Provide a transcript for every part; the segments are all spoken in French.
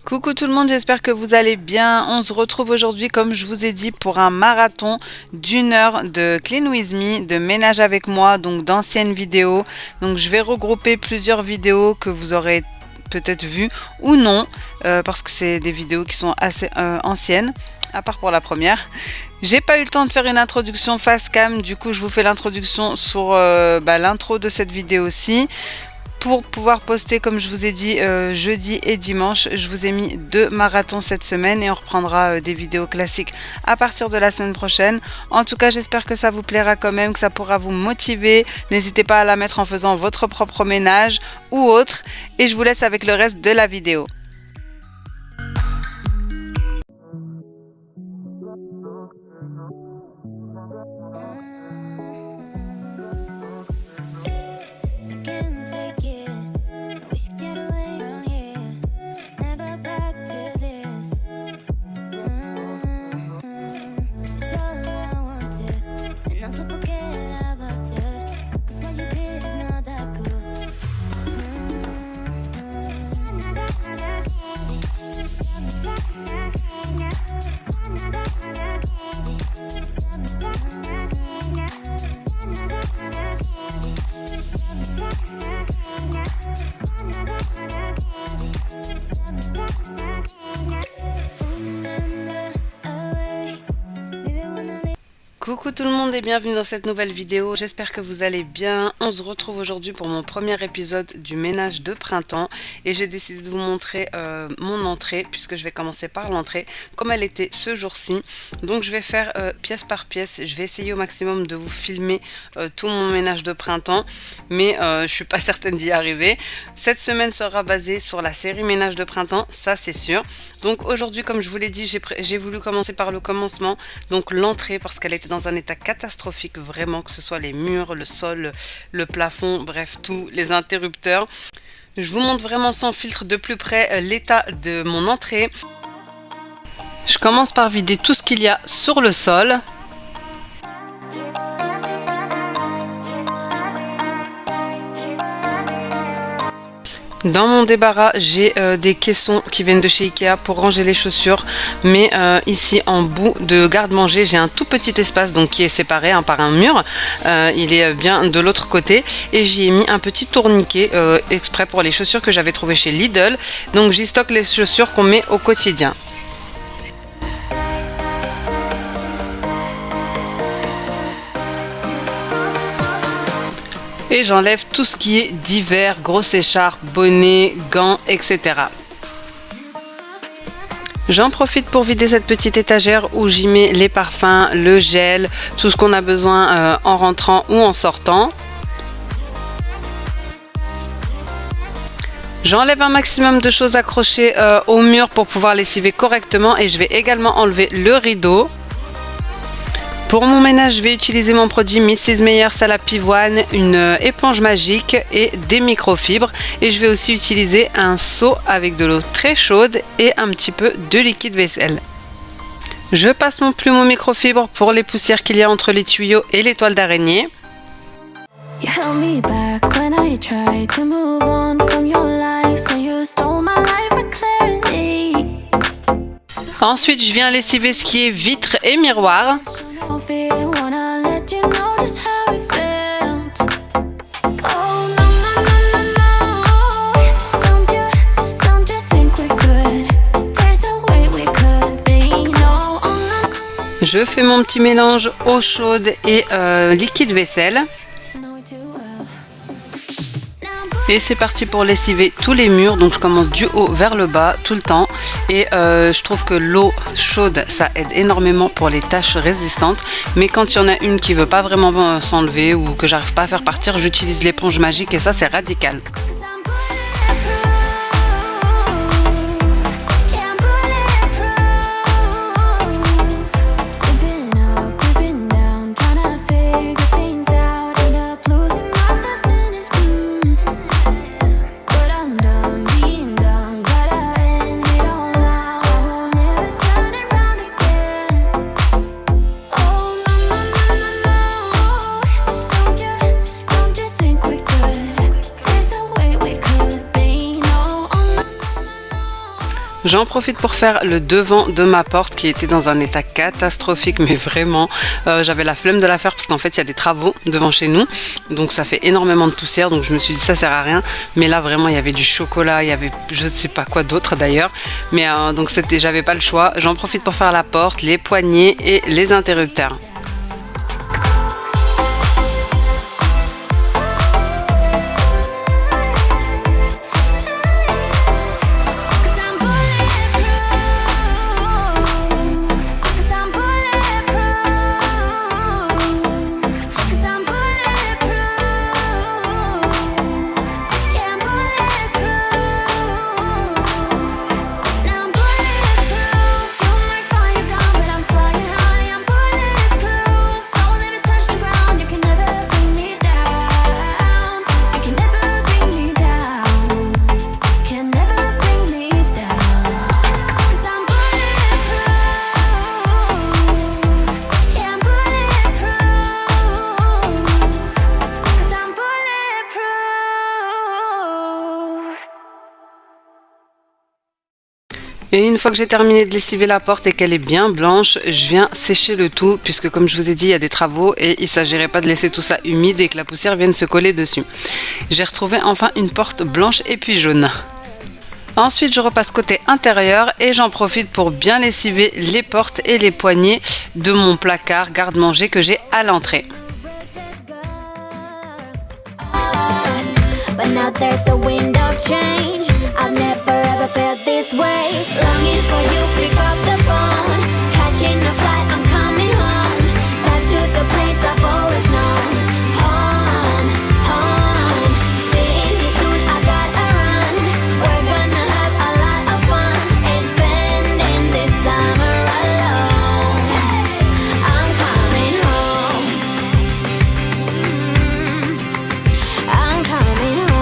Coucou tout le monde, j'espère que vous allez bien. On se retrouve aujourd'hui, comme je vous ai dit, pour un marathon d'une heure de Clean With Me, de ménage avec moi, donc d'anciennes vidéos. Donc je vais regrouper plusieurs vidéos que vous aurez peut-être vues ou non, parce que c'est des vidéos qui sont assez anciennes, à part pour la première. J'ai pas eu le temps de faire une introduction face cam, du coup je vous fais l'introduction sur l'intro de cette vidéo-ci. Pour pouvoir poster, comme je vous ai dit, jeudi et dimanche, je vous ai mis 2 marathons cette semaine et on reprendra des vidéos classiques à partir de la semaine prochaine. En tout cas, j'espère que ça vous plaira quand même, que ça pourra vous motiver. N'hésitez pas à la mettre en faisant votre propre ménage ou autre. Et je vous laisse avec le reste de la vidéo. Coucou tout le monde et bienvenue dans cette nouvelle vidéo, j'espère que vous allez bien. On se retrouve aujourd'hui pour mon premier épisode du ménage de printemps et j'ai décidé de vous montrer mon entrée, puisque je vais commencer par l'entrée comme elle était ce jour-ci. Donc je vais faire pièce par pièce, je vais essayer au maximum de vous filmer tout mon ménage de printemps, mais je suis pas certaine d'y arriver. Cette semaine sera basée sur la série ménage de printemps, ça c'est sûr. Donc aujourd'hui, comme je vous l'ai dit, j'ai voulu commencer par le commencement, donc l'entrée, parce qu'elle était dans un état catastrophique, vraiment, que ce soit les murs, le sol, le plafond, bref, tous les interrupteurs. Je vous montre vraiment sans filtre de plus près l'état de mon entrée. Je commence par vider tout ce qu'il y a sur le sol. Dans mon débarras, j'ai des caissons qui viennent de chez Ikea pour ranger les chaussures, mais ici en bout de garde-manger, j'ai un tout petit espace donc qui est séparé par un mur. Il est bien de l'autre côté et j'y ai mis un petit tourniquet exprès pour les chaussures que j'avais trouvé chez Lidl. Donc j'y stocke les chaussures qu'on met au quotidien. Et j'enlève tout ce qui est d'hiver, grosses écharpes, bonnets, gants, etc. J'en profite pour vider cette petite étagère où j'y mets les parfums, le gel, tout ce qu'on a besoin en rentrant ou en sortant. J'enlève un maximum de choses accrochées au mur pour pouvoir lessiver correctement et je vais également enlever le rideau. Pour mon ménage, je vais utiliser mon produit Mrs Meyer Salle à Pivoine, une éponge magique et des microfibres. Et je vais aussi utiliser un seau avec de l'eau très chaude et un petit peu de liquide vaisselle. Je passe mon plumeau microfibre pour les poussières qu'il y a entre les tuyaux et les toiles d'araignée. Ensuite, je viens lessiver ce qui est vitres et miroirs. Je fais mon petit mélange eau chaude et liquide vaisselle. Et c'est parti pour lessiver tous les murs, donc je commence du haut vers le bas tout le temps et je trouve que l'eau chaude ça aide énormément pour les taches résistantes, mais quand il y en a une qui veut pas vraiment s'enlever ou que j'arrive pas à faire partir, j'utilise l'éponge magique et ça c'est radical. J'en profite pour faire le devant de ma porte qui était dans un état catastrophique, mais vraiment, j'avais la flemme de la faire parce qu'en fait il y a des travaux devant chez nous, donc ça fait énormément de poussière, donc je me suis dit ça sert à rien, mais là vraiment il y avait du chocolat, il y avait je sais pas quoi d'autre d'ailleurs, mais donc j'avais pas le choix. J'en profite pour faire la porte, les poignées et les interrupteurs. Et une fois que j'ai terminé de lessiver la porte et qu'elle est bien blanche, je viens sécher le tout puisque comme je vous ai dit, il y a des travaux et il ne s'agirait pas de laisser tout ça humide et que la poussière vienne se coller dessus. J'ai retrouvé enfin une porte blanche et puis jaune. Ensuite, je repasse côté intérieur et j'en profite pour bien lessiver les portes et les poignées de mon placard garde-manger que j'ai à l'entrée. But now there's a wind of change. I've never ever felt this way. Longing for you, pick up the phone. Catching a flight, I'm coming home. Back to the place I've always known. Home, home. Seeing you soon, I gotta run. We're gonna have a lot of fun. And spending this summer alone. I'm coming home. I'm coming home.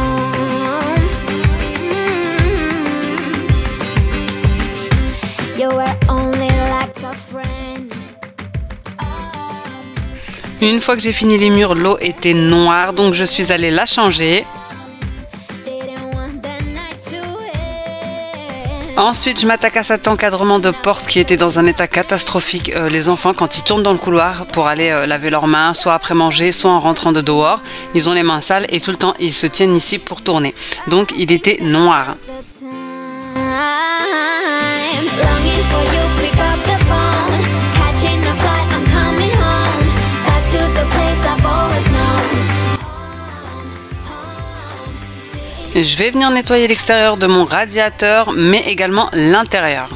Une fois que j'ai fini les murs, l'eau était noire, donc je suis allée la changer. Ensuite, je m'attaque à cet encadrement de porte qui était dans un état catastrophique. Les enfants, quand ils tournent dans le couloir pour aller laver leurs mains, soit après manger, soit en rentrant de dehors, ils ont les mains sales et tout le temps, ils se tiennent ici pour tourner. Donc, il était noir. Je vais venir nettoyer l'extérieur de mon radiateur, mais également l'intérieur.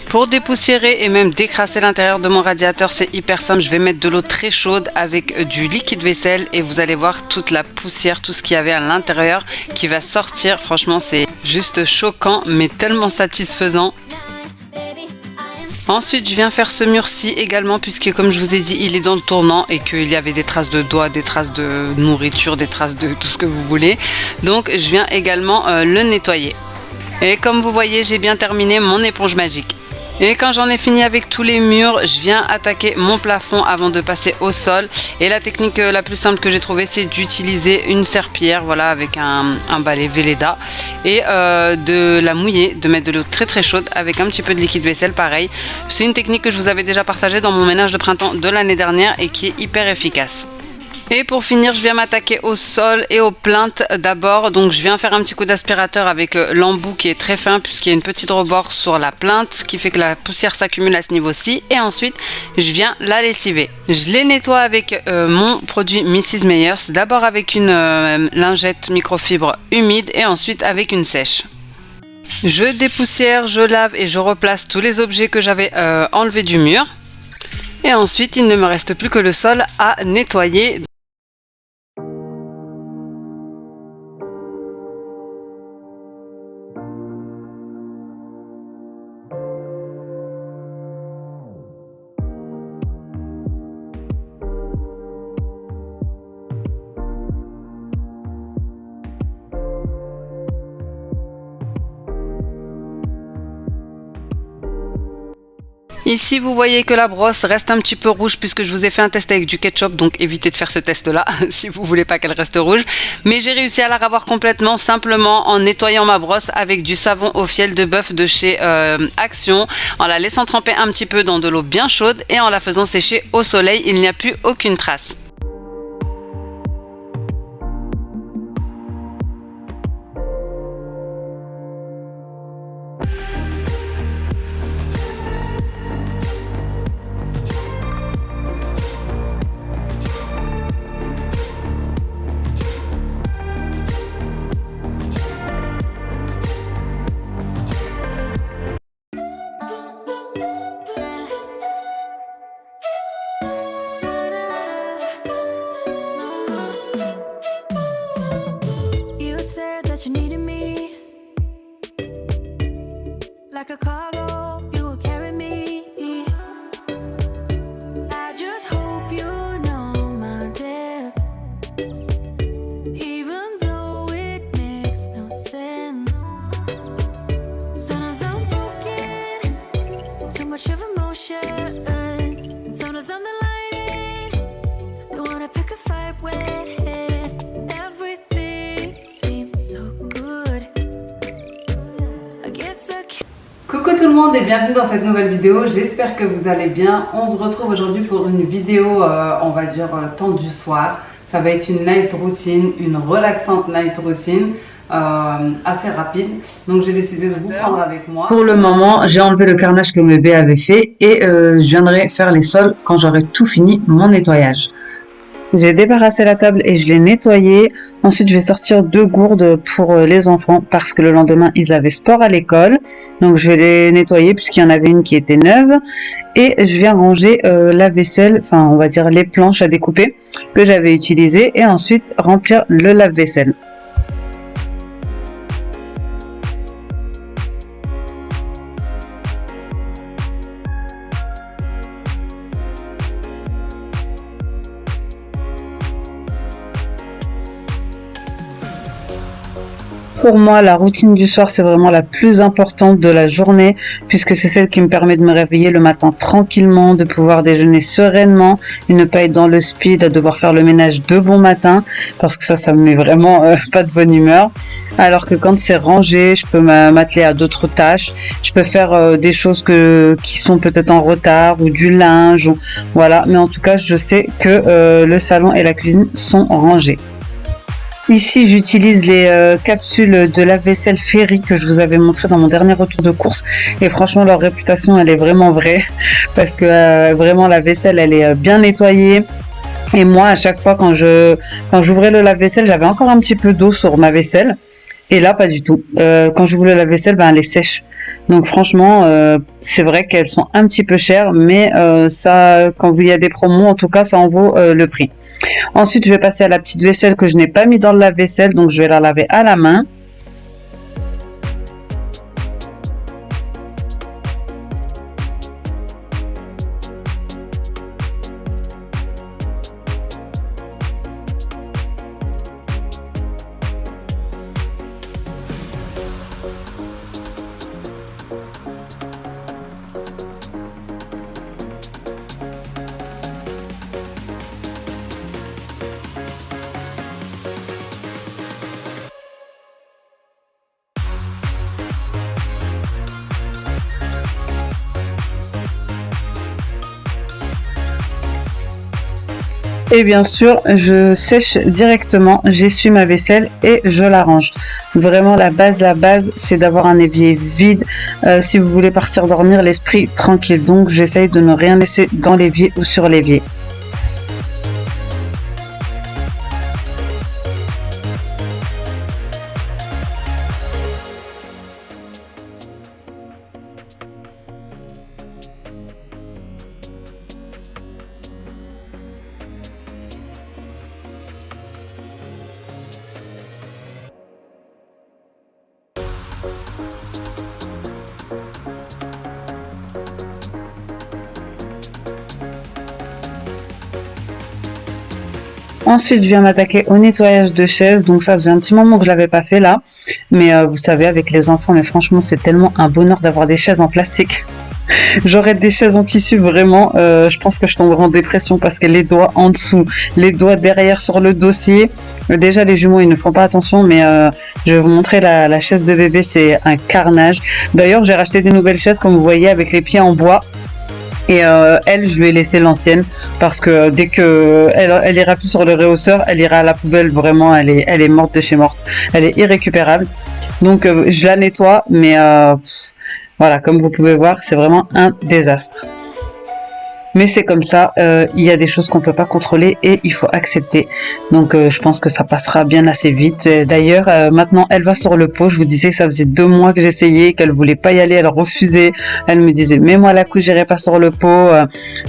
Pour dépoussiérer et même décrasser l'intérieur de mon radiateur, c'est hyper simple. Je vais mettre de l'eau très chaude avec du liquide vaisselle et vous allez voir toute la poussière, tout ce qu'il y avait à l'intérieur qui va sortir. Franchement, c'est juste choquant, mais tellement satisfaisant. Ensuite, je viens faire ce mur-ci également puisque, comme je vous ai dit, il est dans le tournant et qu'il y avait des traces de doigts, des traces de nourriture, des traces de tout ce que vous voulez. Donc, je viens également le nettoyer. Et comme vous voyez, j'ai bien terminé mon éponge magique. Et quand j'en ai fini avec tous les murs, je viens attaquer mon plafond avant de passer au sol. Et la technique la plus simple que j'ai trouvée, c'est d'utiliser une serpillière, voilà, avec un balai Velleda. Et de la mouiller, de mettre de l'eau très très chaude avec un petit peu de liquide vaisselle, pareil. C'est une technique que je vous avais déjà partagée dans mon ménage de printemps de l'année dernière et qui est hyper efficace. Et pour finir, je viens m'attaquer au sol et aux plaintes d'abord. Donc je viens faire un petit coup d'aspirateur avec l'embout qui est très fin puisqu'il y a une petite rebord sur la plainte, ce qui fait que la poussière s'accumule à ce niveau-ci. Et ensuite, je viens la lessiver. Je les nettoie avec mon produit Mrs Meyers. D'abord avec une lingette microfibre humide et ensuite avec une sèche. Je dépoussière, je lave et je replace tous les objets que j'avais enlevés du mur. Et ensuite, il ne me reste plus que le sol à nettoyer. Ici, vous voyez que la brosse reste un petit peu rouge puisque je vous ai fait un test avec du ketchup, donc évitez de faire ce test-là si vous voulez pas qu'elle reste rouge. Mais j'ai réussi à la ravoir complètement simplement en nettoyant ma brosse avec du savon au fiel de bœuf de chez Action, en la laissant tremper un petit peu dans de l'eau bien chaude et en la faisant sécher au soleil. Il n'y a plus aucune trace. You needed me like a cargo, you will carry me. I just hope you know my depth, even though it makes no sense. Sometimes I'm broken, too much of emotions. Sometimes I'm the lightning, don't wanna pick a fight with. Coucou tout le monde et bienvenue dans cette nouvelle vidéo, j'espère que vous allez bien. On se retrouve aujourd'hui pour une vidéo, on va dire temps du soir. Ça va être une night routine, une relaxante night routine, assez rapide. Donc j'ai décidé de vous prendre avec moi. Pour le moment, j'ai enlevé le carnage que bébé avait fait et je viendrai faire les sols quand j'aurai tout fini mon nettoyage. J'ai débarrassé la table et je l'ai nettoyée. Ensuite, je vais sortir 2 gourdes pour les enfants parce que le lendemain, ils avaient sport à l'école. Donc, je vais les nettoyer puisqu'il y en avait une qui était neuve. Et je viens ranger la vaisselle, enfin, on va dire les planches à découper que j'avais utilisées. Et ensuite, remplir le lave-vaisselle. Pour moi, la routine du soir, c'est vraiment la plus importante de la journée puisque c'est celle qui me permet de me réveiller le matin tranquillement, de pouvoir déjeuner sereinement et ne pas être dans le speed, à devoir faire le ménage de bon matin parce que ça me met vraiment pas de bonne humeur. Alors que quand c'est rangé, je peux m'atteler à d'autres tâches. Je peux faire des choses qui sont peut-être en retard ou du linge, voilà. Mais en tout cas, je sais que le salon et la cuisine sont rangés. Ici, j'utilise les capsules de lave-vaisselle Fairy que je vous avais montré dans mon dernier retour de course. Et franchement, leur réputation, elle est vraiment vraie. Parce que vraiment, la vaisselle, elle est bien nettoyée. Et moi, à chaque fois, quand j'ouvrais le lave-vaisselle, j'avais encore un petit peu d'eau sur ma vaisselle. Et là, pas du tout. Quand j'ouvre le lave-vaisselle, elle est sèche. Donc franchement, c'est vrai qu'elles sont un petit peu chères. Mais ça, quand il y a des promos, en tout cas, ça en vaut le prix. Ensuite, je vais passer à la petite vaisselle que je n'ai pas mis dans le lave-vaisselle, donc je vais la laver à la main. Et bien sûr, je sèche directement, j'essuie ma vaisselle et je la range. Vraiment, la base, c'est d'avoir un évier vide si vous voulez partir dormir l'esprit tranquille. Donc, j'essaye de ne rien laisser dans l'évier ou sur l'évier. Ensuite, je viens m'attaquer au nettoyage de chaises. Donc ça faisait un petit moment que je l'avais pas fait là. Mais vous savez, avec les enfants, mais franchement, c'est tellement un bonheur d'avoir des chaises en plastique. J'aurais des chaises en tissu vraiment, je pense que je tomberais en dépression parce que les doigts en dessous, les doigts derrière sur le dossier. Déjà les jumeaux ils ne font pas attention, mais je vais vous montrer la chaise de bébé, c'est un carnage. D'ailleurs j'ai racheté des nouvelles chaises comme vous voyez avec les pieds en bois. Et elle, je lui ai laissé l'ancienne parce que dès que elle ira plus sur le réhausseur, elle ira à la poubelle. Vraiment, elle est morte de chez morte. Elle est irrécupérable. Donc je la nettoie, mais voilà, comme vous pouvez voir, c'est vraiment un désastre. Mais c'est comme ça, il y a des choses qu'on peut pas contrôler et il faut accepter. Donc je pense que ça passera bien assez vite. D'ailleurs, maintenant elle va sur le pot. Je vous disais que ça faisait 2 mois que j'essayais, qu'elle voulait pas y aller, elle refusait. Elle me disait mets-moi la couche, j'irai pas sur le pot.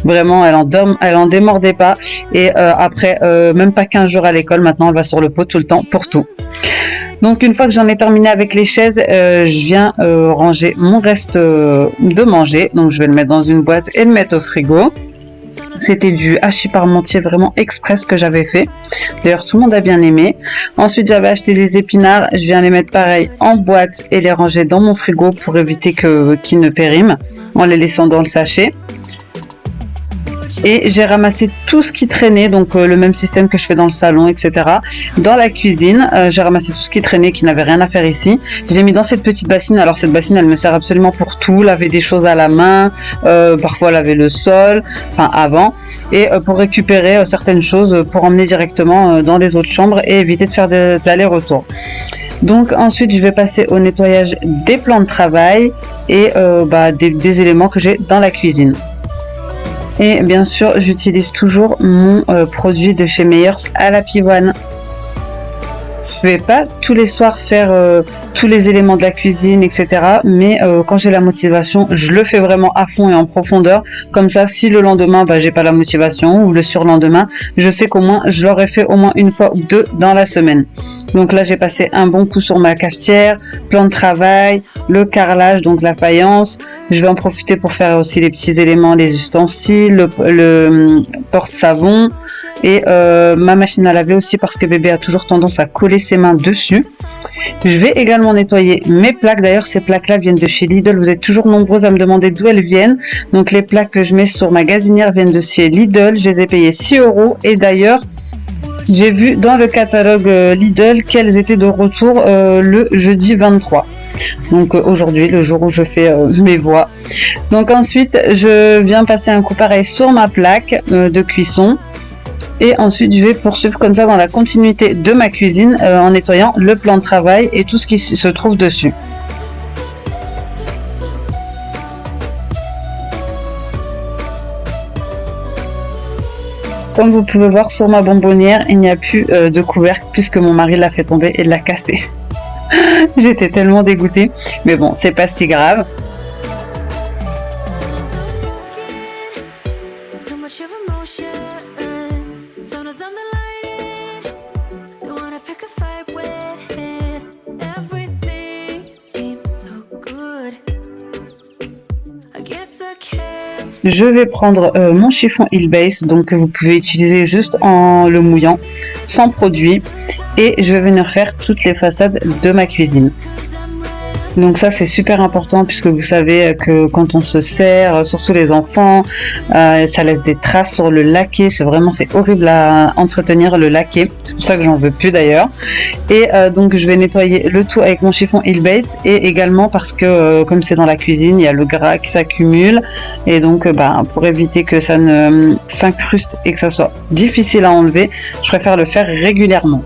Vraiment, elle en démordait pas. Et après même pas 15 jours à l'école, maintenant elle va sur le pot tout le temps pour tout. Donc une fois que j'en ai terminé avec les chaises, je viens ranger mon reste de manger. Donc je vais le mettre dans une boîte et le mettre au frigo. C'était du hachis parmentier vraiment express que j'avais fait. D'ailleurs tout le monde a bien aimé. Ensuite j'avais acheté des épinards. Je viens les mettre pareil en boîte et les ranger dans mon frigo pour éviter qu'ils ne périment en les laissant dans le sachet. Et j'ai ramassé tout ce qui traînait, donc le même système que je fais dans le salon, etc. Dans la cuisine, j'ai ramassé tout ce qui traînait, qui n'avait rien à faire ici. Je l'ai mis dans cette petite bassine. Alors cette bassine, elle me sert absolument pour tout, laver des choses à la main, parfois laver le sol, enfin avant, et pour récupérer certaines choses pour emmener directement dans les autres chambres et éviter de faire des allers-retours. Donc ensuite, je vais passer au nettoyage des plans de travail et des éléments que j'ai dans la cuisine. Et bien sûr, j'utilise toujours mon produit de chez Meyers à la pivoine. Je vais pas tous les soirs faire tous les éléments de la cuisine, etc. Mais quand j'ai la motivation, je le fais vraiment à fond et en profondeur. Comme ça, si le lendemain, j'ai pas la motivation ou le surlendemain, je sais qu'au moins, je l'aurai fait au moins une fois ou deux dans la semaine. Donc là, j'ai passé un bon coup sur ma cafetière, plan de travail, le carrelage, donc la faïence. Je vais en profiter pour faire aussi les petits éléments, les ustensiles, le porte-savon et ma machine à laver aussi parce que bébé a toujours tendance à coller ses mains dessus. Je vais également nettoyer mes plaques. D'ailleurs, ces plaques-là viennent de chez Lidl. Vous êtes toujours nombreux à me demander d'où elles viennent. Donc, les plaques que je mets sur ma gazinière viennent de chez Lidl. Je les ai payées 6 €. Et d'ailleurs, j'ai vu dans le catalogue Lidl qu'elles étaient de retour le jeudi 23. Donc aujourd'hui, le jour où je fais mes voix. Donc ensuite, je viens passer un coup pareil sur ma plaque de cuisson. Et ensuite, je vais poursuivre comme ça dans la continuité de ma cuisine en nettoyant le plan de travail et tout ce qui se trouve dessus. Comme vous pouvez voir sur ma bonbonnière, il n'y a plus de couvercle puisque mon mari l'a fait tomber et l'a cassé. J'étais tellement dégoûtée, mais bon, c'est pas si grave. Je vais prendre mon chiffon Heel Base, donc que vous pouvez utiliser juste en le mouillant, sans produit, et je vais venir faire toutes les façades de ma cuisine. Donc ça c'est super important puisque vous savez que quand on se sert, surtout les enfants, ça laisse des traces sur le laquais. C'est horrible à entretenir le laquais. C'est pour ça que j'en veux plus d'ailleurs. Et donc je vais nettoyer le tout avec mon chiffon Heel Base et également parce que comme c'est dans la cuisine, il y a le gras qui s'accumule et donc pour éviter que ça ne s'incruste et que ça soit difficile à enlever, je préfère le faire régulièrement.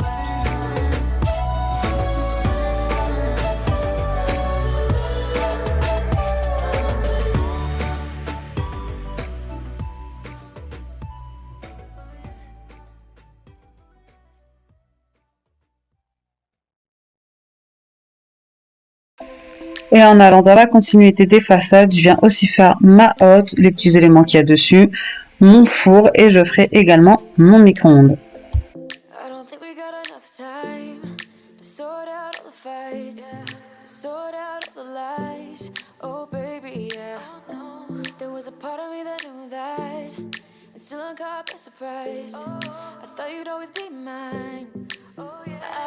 Et en allant dans la continuité des façades, je viens aussi faire ma hotte, les petits éléments qu'il y a dessus, mon four et je ferai également mon micro-ondes.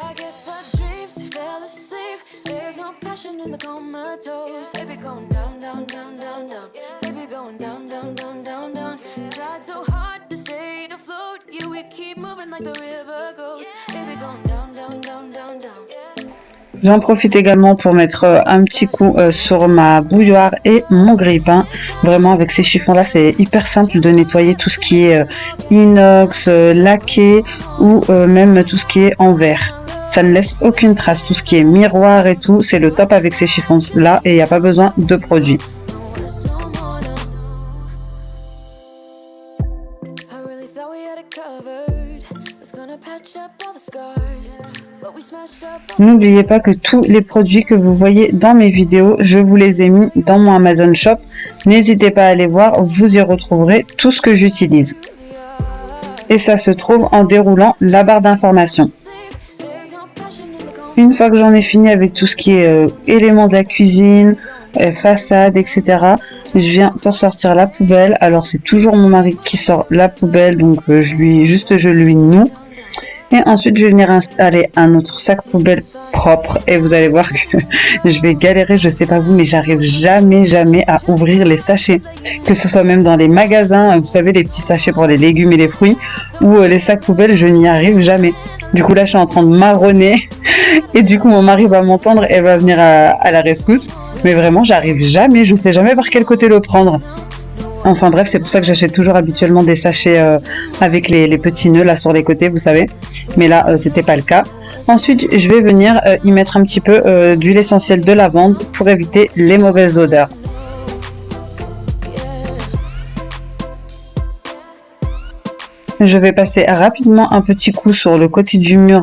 I guess our dreams fell asleep. There's no passion in the comatose. Baby, going down, down, down, down, down. going down, down, down, down, down. Tried so hard to stay afloat. Yeah, we keep moving like the river goes. Baby, going down, down, down, down, down. J'en profite également pour mettre un petit coup sur ma bouilloire et mon grille-pain. Vraiment, avec ces chiffons-là, c'est hyper simple de nettoyer tout ce qui est inox, laqué ou même tout ce qui est en verre. Ça ne laisse aucune trace. Tout ce qui est miroir et tout, c'est le top avec ces chiffons-là et il n'y a pas besoin de produits. N'oubliez pas que tous les produits que vous voyez dans mes vidéos, je vous les ai mis dans mon Amazon Shop. N'hésitez pas à aller voir, vous y retrouverez tout ce que j'utilise. Et ça se trouve en déroulant la barre d'informations. Une fois que j'en ai fini avec tout ce qui est éléments de la cuisine, façade, etc., je viens pour sortir la poubelle. Alors c'est toujours mon mari qui sort la poubelle, donc je lui noue. Et ensuite, je vais venir installer un autre sac poubelle propre. Et vous allez voir que je vais galérer, je sais pas vous, mais j'arrive jamais à ouvrir les sachets. Que ce soit même dans les magasins, vous savez, les petits sachets pour les légumes et les fruits, ou les sacs poubelles, je n'y arrive jamais. Du coup, là, je suis en train de marronner. Et du coup, mon mari va m'entendre et va venir à la rescousse. Mais vraiment, j'arrive jamais, je sais jamais par quel côté le prendre. Enfin bref, c'est pour ça que j'achète toujours habituellement des sachets avec les petits nœuds là sur les côtés, vous savez. Mais là, c'était pas le cas. Ensuite, je vais venir y mettre un petit peu d'huile essentielle de lavande pour éviter les mauvaises odeurs. Je vais passer rapidement un petit coup sur le côté du mur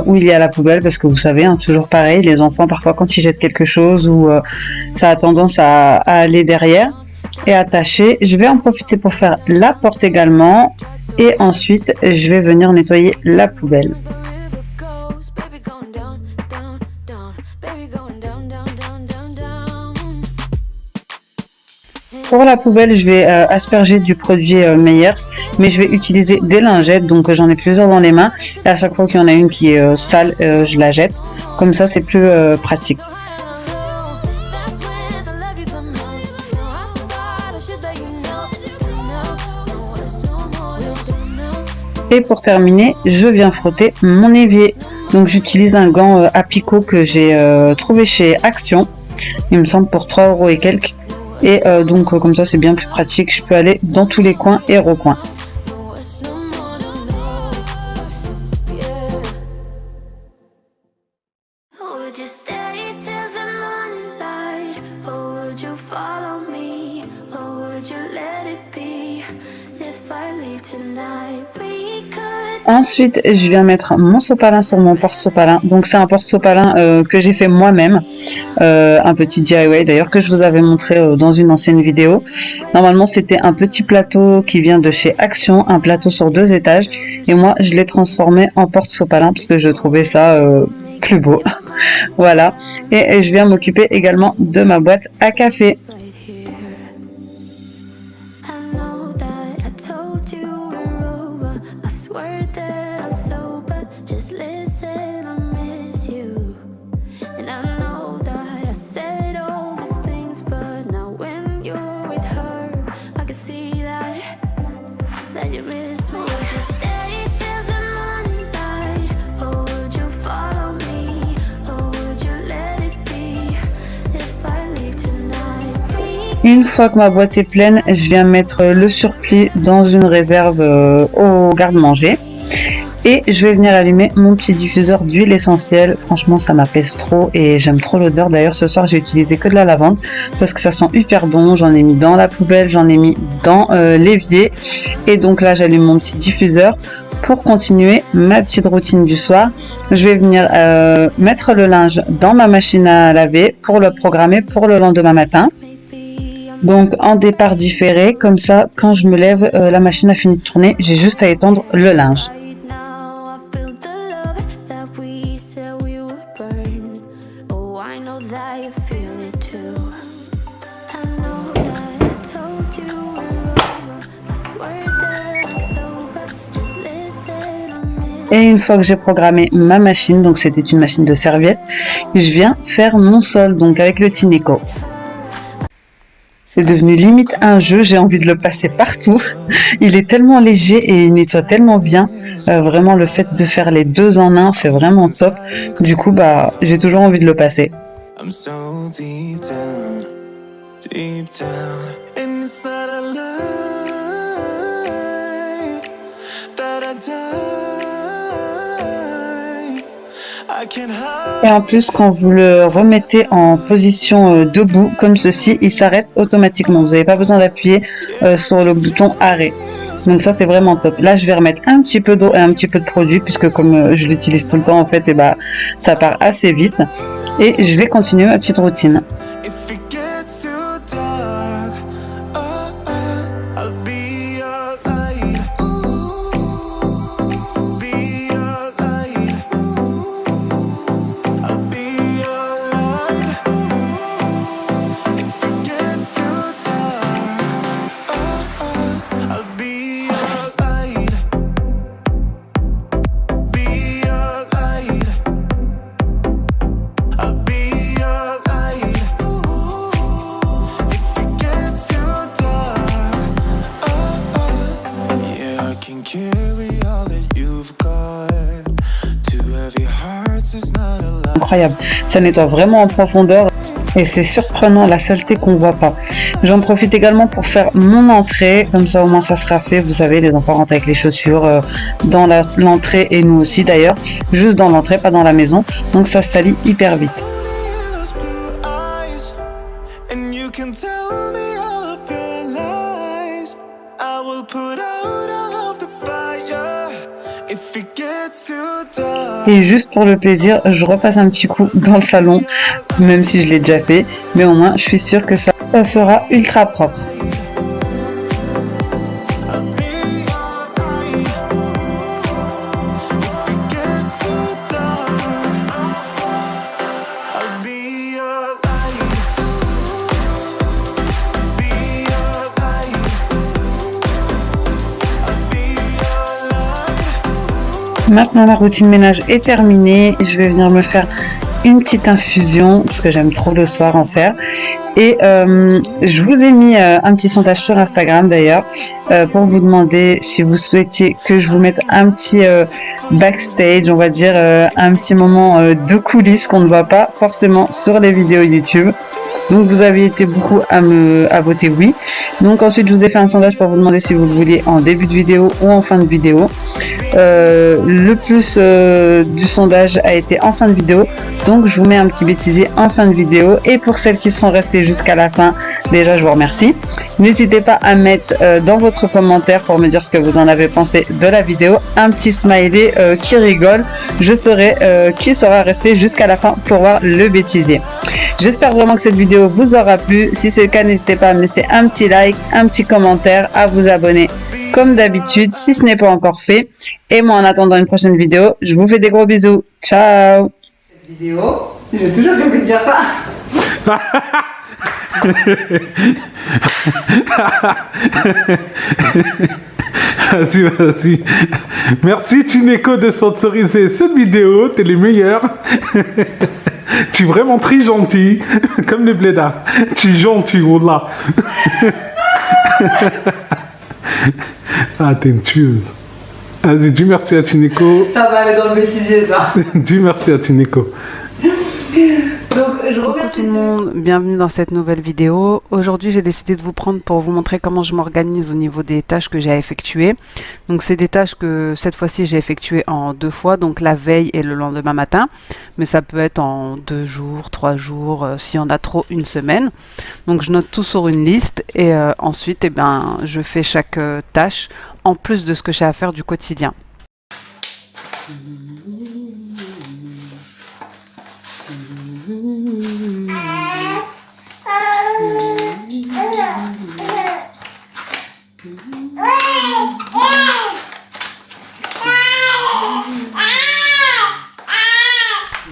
où il y a la poubelle parce que vous savez, hein, toujours pareil, les enfants parfois quand ils jettent quelque chose ou ça a tendance à aller derrière et attacher. Je vais en profiter pour faire la porte également et ensuite je vais venir nettoyer la poubelle. Pour la poubelle, je vais asperger du produit Meyers, mais je vais utiliser des lingettes, donc j'en ai plusieurs dans les mains. Et à chaque fois qu'il y en a une qui est sale, je la jette. Comme ça, c'est plus pratique. Et pour terminer, je viens frotter mon évier. Donc j'utilise un gant à picot que j'ai trouvé chez Action. Il me semble pour 3 € et quelques. Et donc comme ça c'est bien plus pratique, je peux aller dans tous les coins et recoins. Ensuite, je viens mettre mon sopalin sur mon porte-sopalin. Donc, c'est un porte-sopalin que j'ai fait moi-même. Un petit DIY d'ailleurs que je vous avais montré dans une ancienne vidéo. Normalement, c'était un petit plateau qui vient de chez Action, un plateau sur 2 étages. Et moi, je l'ai transformé en porte-sopalin parce que je trouvais ça plus beau. Voilà. Et je viens m'occuper également de ma boîte à café. Une fois que ma boîte est pleine, je viens mettre le surplis dans une réserve au garde-manger. Et je vais venir allumer mon petit diffuseur d'huile essentielle. Franchement, ça m'apaise trop et j'aime trop l'odeur. D'ailleurs, ce soir, j'ai utilisé que de la lavande parce que ça sent hyper bon. J'en ai mis dans la poubelle, j'en ai mis dans l'évier. Et donc là, j'allume mon petit diffuseur pour continuer ma petite routine du soir. Je vais venir mettre le linge dans ma machine à laver pour le programmer pour le lendemain matin. Donc en départ différé, comme ça quand je me lève, la machine a fini de tourner, j'ai juste à étendre le linge. Et une fois que j'ai programmé ma machine, donc c'était une machine de serviettes, je viens faire mon sol donc avec le Tineco. C'est devenu limite un jeu, j'ai envie de le passer partout. Il est tellement léger et il nettoie tellement bien. Vraiment, le fait de faire les deux en un, c'est vraiment top. Du coup, bah, j'ai toujours envie de le passer. I'm so deep down, and it's not a lie that I die. I can't hide. Et en plus, quand vous le remettez en position debout, comme ceci, il s'arrête automatiquement. Vous n'avez pas besoin d'appuyer sur le bouton arrêt. Donc ça, c'est vraiment top. Là, je vais remettre un petit peu d'eau et un petit peu de produit, puisque comme je l'utilise tout le temps, en fait, et bah, ça part assez vite. Et je vais continuer ma petite routine. If it gets too dark, I'll be your light. Be your light. I'll be your light. If it gets too dark, I'll be your light. Be your light. I'll be your light. If it gets too dark, yeah, I can carry all that you've got. Two heavy hearts is not allowed. Incroyable. Ça nettoie vraiment en profondeur et c'est surprenant la saleté qu'on voit pas. J'en profite également pour faire mon entrée. Comme ça, au moins, ça sera fait. Vous savez, les enfants rentrent avec les chaussures dans l'entrée et nous aussi d'ailleurs. Juste dans l'entrée, pas dans la maison. Donc ça se salit hyper vite. Those blue eyes, and you can tell me all of your lies. I will put out all of the fire if it gets too dark. Et juste pour le plaisir, je repasse un petit coup dans le salon, même si je l'ai déjà fait. Mais au moins, je suis sûre que ça sera ultra propre. I'll be your light. If it gets too dark, I'll be your light. Be your light. I'll be your light. Maintenant, la routine ménage est terminée. Je vais venir me faire une petite infusion, parce que j'aime trop le soir en faire. Et je vous ai mis un petit sondage sur Instagram d'ailleurs, pour vous demander si vous souhaitiez que je vous mette un petit backstage, on va dire un petit moment de coulisses qu'on ne voit pas forcément sur les vidéos YouTube. Donc vous avez été beaucoup à voter oui. Donc ensuite je vous ai fait un sondage pour vous demander si vous le vouliez en début de vidéo ou en fin de vidéo. Le plus du sondage a été en fin de vidéo, donc je vous mets un petit bêtisier en fin de vidéo. Et pour celles qui seront restées jusqu'à la fin, déjà je vous remercie. N'hésitez pas à mettre dans votre commentaire pour me dire ce que vous en avez pensé de la vidéo un petit smiley qui rigole. Je saurai qui sera resté jusqu'à la fin pour voir le bêtisier. J'espère vraiment que cette vidéo vous aura plu. Si c'est le cas, n'hésitez pas à me laisser un petit like, un petit commentaire, à vous abonner comme d'habitude si ce n'est pas encore fait. Et moi, en attendant une prochaine vidéo, je vous fais des gros bisous. Ciao. Cette vidéo, j'ai toujours rêvé de dire ça. Vas-y, vas-y. Merci Tuneco de sponsoriser cette vidéo, t'es les meilleurs. Tu es vraiment très gentil, comme les blédards. Tu es gentil, wallah. Ah, t'es une tueuse. Vas-y, dis merci à Tuneco. Ça va aller dans le bêtisier, ça. Dis merci à Tuneco. Donc, je Coucou tout le monde, bienvenue dans cette nouvelle vidéo. Aujourd'hui, j'ai décidé de vous prendre pour vous montrer comment je m'organise au niveau des tâches que j'ai à effectuer. Donc, c'est des tâches que cette fois-ci, j'ai effectuées en 2 fois, donc la veille et le lendemain matin. Mais ça peut être en 2 jours, 3 jours, s'il y en a trop, une semaine. Donc, je note tout sur une liste et ensuite, eh ben, je fais chaque tâche en plus de ce que j'ai à faire du quotidien.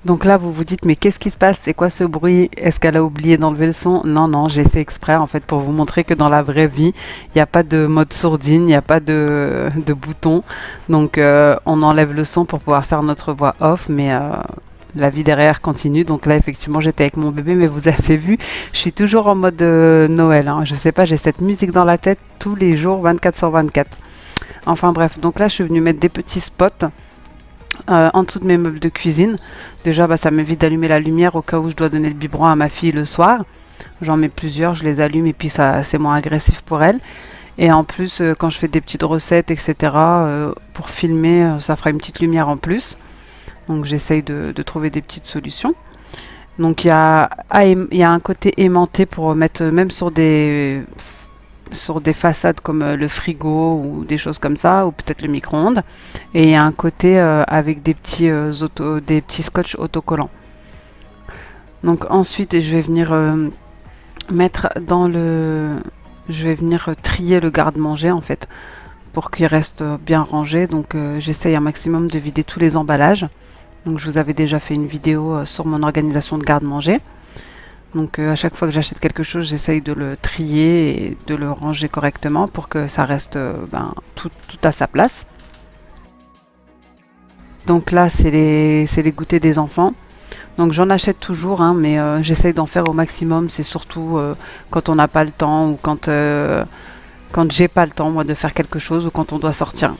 Donc là, vous vous dites, mais qu'est-ce qui se passe? C'est quoi ce bruit? Est-ce qu'elle a oublié d'enlever le son? Non, non, j'ai fait exprès en fait pour vous montrer que dans la vraie vie, il n'y a pas de mode sourdine, il n'y a pas de bouton. Donc on enlève le son pour pouvoir faire notre voix off, mais la vie derrière continue. Donc là, effectivement, j'étais avec mon bébé, mais vous avez vu, je suis toujours en mode Noël. Hein. Je sais pas, j'ai cette musique dans la tête tous les jours, 24 sur 24. Enfin bref, donc là, je suis venue mettre des petits spots en dessous de mes meubles de cuisine. Déjà, ça m'évite d'allumer la lumière au cas où je dois donner le biberon à ma fille le soir. J'en mets plusieurs, je les allume et puis ça, c'est moins agressif pour elle. Et en plus, quand je fais des petites recettes, etc., pour filmer, ça fera une petite lumière en plus. Donc j'essaye de trouver des petites solutions. Donc il y a un côté aimanté pour mettre même sur des façades comme le frigo ou des choses comme ça, ou peut-être le micro-ondes. Et il y a un côté avec des petits scotch autocollants. Donc ensuite, je vais venir je vais venir trier le garde-manger en fait, pour qu'il reste bien rangé. Donc j'essaye un maximum de vider tous les emballages. Donc je vous avais déjà fait une vidéo sur mon organisation de garde-manger. Donc à chaque fois que j'achète quelque chose, j'essaye de le trier et de le ranger correctement pour que ça reste tout à sa place. Donc là, c'est les goûters des enfants. Donc j'en achète toujours, hein, mais j'essaye d'en faire au maximum. C'est surtout quand on n'a pas le temps ou quand j'ai pas le temps moi de faire quelque chose ou quand on doit sortir.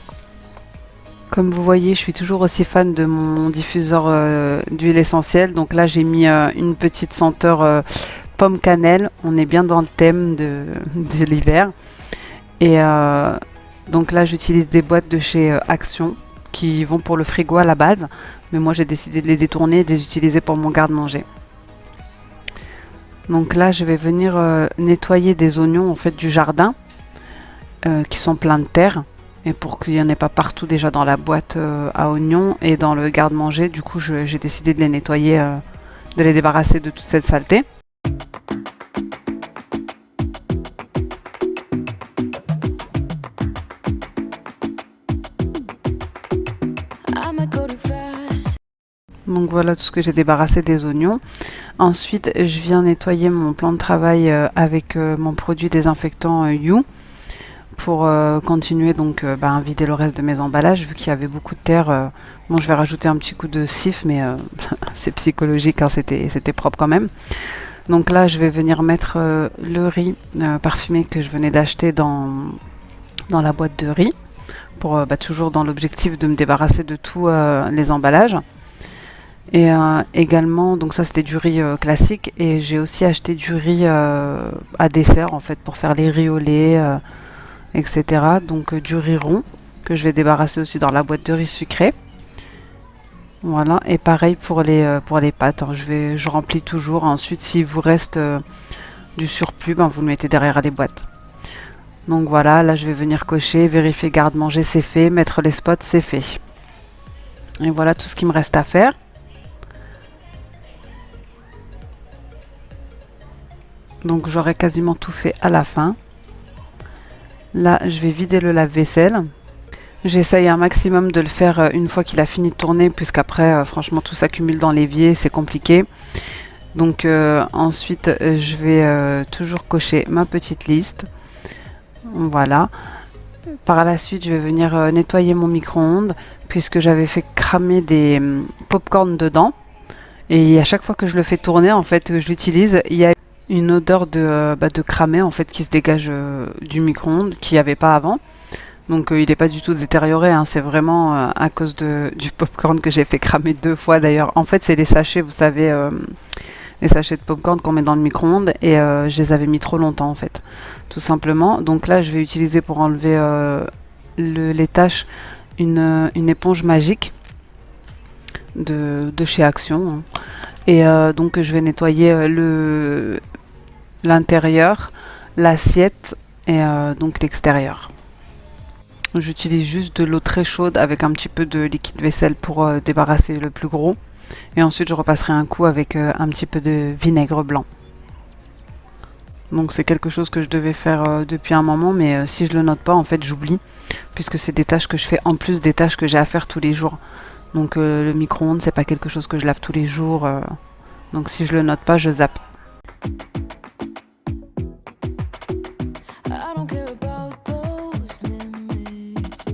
Comme vous voyez, je suis toujours aussi fan de mon diffuseur d'huile essentielle. Donc là, j'ai mis une petite senteur pomme cannelle. On est bien dans le thème de l'hiver. Et donc là, j'utilise des boîtes de chez Action qui vont pour le frigo à la base. Mais moi, j'ai décidé de les détourner et de les utiliser pour mon garde-manger. Donc là, je vais venir nettoyer des oignons en fait du jardin qui sont pleins de terre. Et pour qu'il n'y en ait pas partout déjà dans la boîte à oignons et dans le garde-manger, du coup j'ai décidé de les nettoyer, de les débarrasser de toute cette saleté. Donc voilà tout ce que j'ai débarrassé des oignons. Ensuite, je viens nettoyer mon plan de travail avec mon produit désinfectant You. Pour continuer donc vider le reste de mes emballages vu qu'il y avait beaucoup de terre. Bon, je vais rajouter un petit coup de cif, mais c'est psychologique, hein, c'était propre quand même. Donc là, je vais venir mettre le riz parfumé que je venais d'acheter dans la boîte de riz pour toujours dans l'objectif de me débarrasser de tous les emballages. Et également, donc ça c'était du riz classique, et j'ai aussi acheté du riz à dessert en fait pour faire les riz au lait, etc. Donc du riz rond que je vais débarrasser aussi dans la boîte de riz sucré. Voilà, et pareil pour les pâtes, hein. Je remplis toujours. Ensuite, s'il vous reste du surplus, vous le mettez derrière les boîtes. Donc voilà, là je vais venir cocher, vérifier garde-manger, c'est fait, mettre les spots, c'est fait. Et voilà tout ce qu'il me reste à faire. Donc j'aurai quasiment tout fait à la fin. Là, je vais vider le lave-vaisselle. J'essaye un maximum de le faire une fois qu'il a fini de tourner, puisqu'après, franchement, tout s'accumule dans l'évier, c'est compliqué. Donc ensuite, je vais toujours cocher ma petite liste. Voilà. Par la suite, je vais venir nettoyer mon micro-ondes, puisque j'avais fait cramer des pop-corn dedans. Et à chaque fois que je le fais tourner, en fait, que je l'utilise, il y a une odeur de cramé en fait qui se dégage du micro-ondes qu'il n'y avait pas avant. Donc il n'est pas du tout détérioré, hein. C'est vraiment à cause du popcorn que j'ai fait cramer 2 fois d'ailleurs. En fait c'est les sachets, vous savez, les sachets de popcorn qu'on met dans le micro-ondes, et je les avais mis trop longtemps en fait, tout simplement. Donc là je vais utiliser pour enlever les taches une éponge magique de chez Action, hein. Et donc je vais nettoyer l'intérieur, l'assiette et donc l'extérieur. J'utilise juste de l'eau très chaude avec un petit peu de liquide vaisselle pour débarrasser le plus gros. Et ensuite je repasserai un coup avec un petit peu de vinaigre blanc. Donc c'est quelque chose que je devais faire depuis un moment, mais si je le note pas en fait j'oublie, puisque c'est des tâches que je fais en plus des tâches que j'ai à faire tous les jours. Donc le micro-ondes c'est pas quelque chose que je lave tous les jours, donc si je le note pas je zappe. I don't care about those limits,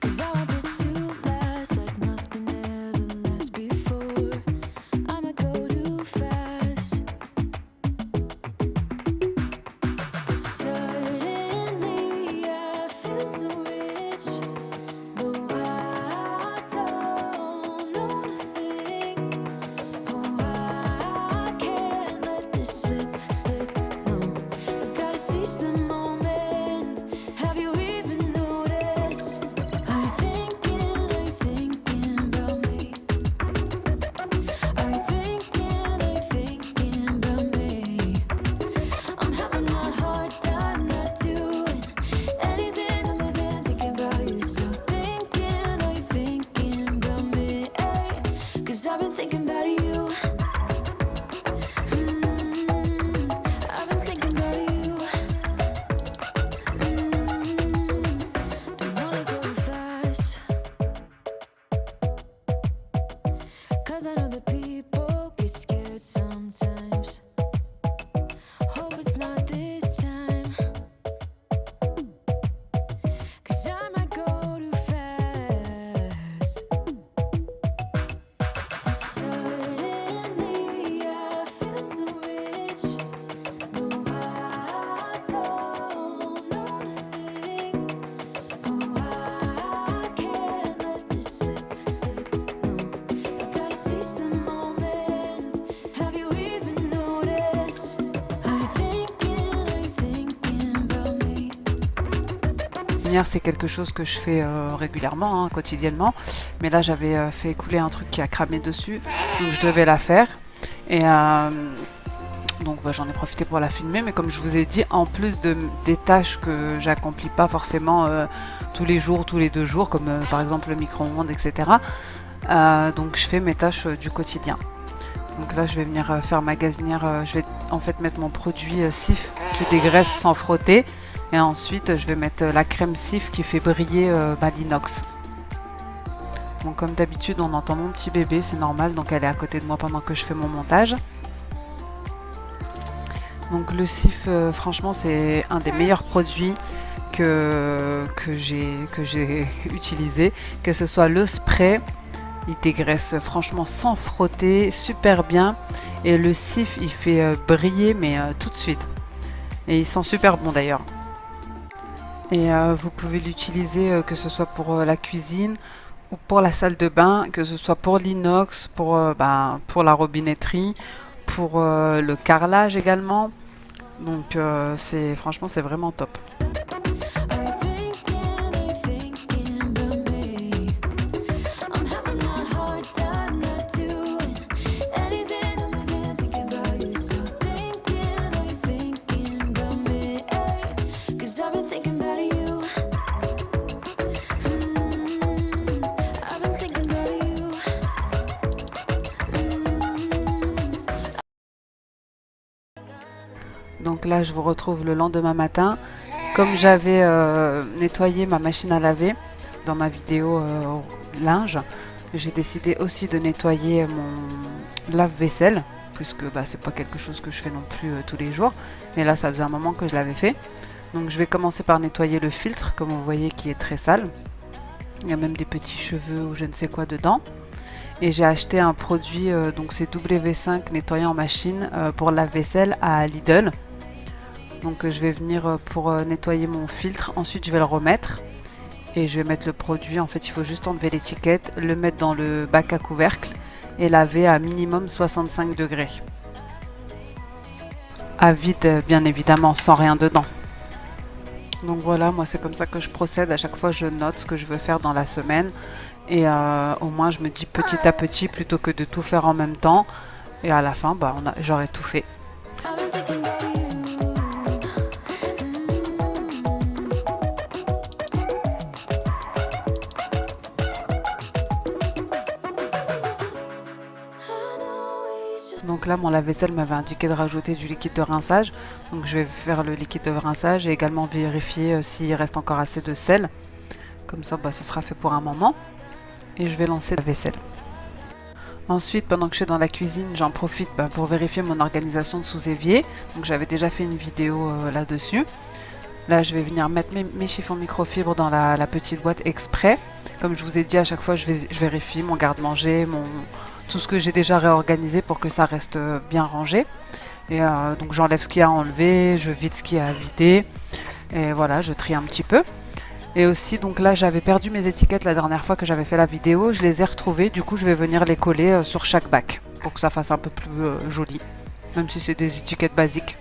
'cause I want this to last like nothing ever lasts before. gazinière, c'est quelque chose que je fais régulièrement, hein, quotidiennement. Mais là, j'avais fait écouler un truc qui a cramé dessus, donc je devais la faire. Et donc j'en ai profité pour la filmer. Mais comme je vous ai dit, en plus des tâches que j'accomplis pas forcément tous les jours, tous les 2 jours, comme par exemple le micro-ondes, etc. Donc je fais mes tâches du quotidien. Donc là, je vais venir faire ma gazinière. Je vais en fait mettre mon produit Cif qui dégraisse sans frotter. Et ensuite, je vais mettre la crème Cif qui fait briller l'inox. Donc comme d'habitude, on entend mon petit bébé, c'est normal. Donc elle est à côté de moi pendant que je fais mon montage. Donc le Cif, franchement, c'est un des meilleurs produits que j'ai utilisé. Que ce soit le spray. Il dégraisse franchement sans frotter, super bien. Et le Cif, il fait briller, mais tout de suite. Et il sent super bon d'ailleurs. Et vous pouvez l'utiliser que ce soit pour la cuisine ou pour la salle de bain, que ce soit pour l'inox, pour la robinetterie, pour le carrelage également. Donc franchement, c'est vraiment top. Donc là, je vous retrouve le lendemain matin. Comme j'avais nettoyé ma machine à laver dans ma vidéo linge, j'ai décidé aussi de nettoyer mon lave-vaisselle, puisque c'est pas quelque chose que je fais non plus tous les jours. Mais là, ça faisait un moment que je l'avais fait. Donc je vais commencer par nettoyer le filtre, comme vous voyez, qui est très sale. Il y a même des petits cheveux ou je ne sais quoi dedans. Et j'ai acheté un produit, donc c'est W5 nettoyant en machine pour lave-vaisselle à Lidl. Donc je vais venir pour nettoyer mon filtre, ensuite je vais le remettre et je vais mettre le produit. En fait, il faut juste enlever l'étiquette, le mettre dans le bac à couvercle et laver à minimum 65 degrés. À vide, bien évidemment, sans rien dedans. Donc voilà, moi c'est comme ça que je procède. À chaque fois, je note ce que je veux faire dans la semaine et au moins je me dis petit à petit plutôt que de tout faire en même temps. Et à la fin, j'aurai tout fait. Donc là, mon lave-vaisselle m'avait indiqué de rajouter du liquide de rinçage. Donc je vais faire le liquide de rinçage et également vérifier s'il reste encore assez de sel. Comme ça, ce sera fait pour un moment. Et je vais lancer la vaisselle. Ensuite, pendant que je suis dans la cuisine, j'en profite pour vérifier mon organisation de sous-évier. Donc j'avais déjà fait une vidéo là-dessus. Là, je vais venir mettre mes chiffons microfibres dans la petite boîte exprès. Comme je vous ai dit, à chaque fois, je vérifie mon garde-manger, tout ce que j'ai déjà réorganisé pour que ça reste bien rangé. Et donc j'enlève ce qu'il y a à enlever, je vide ce qu'il y a à vider. Et voilà, je trie un petit peu. Et aussi, donc là, j'avais perdu mes étiquettes la dernière fois que j'avais fait la vidéo. Je les ai retrouvées, du coup, je vais venir les coller sur chaque bac pour que ça fasse un peu plus joli. Même si c'est des étiquettes basiques.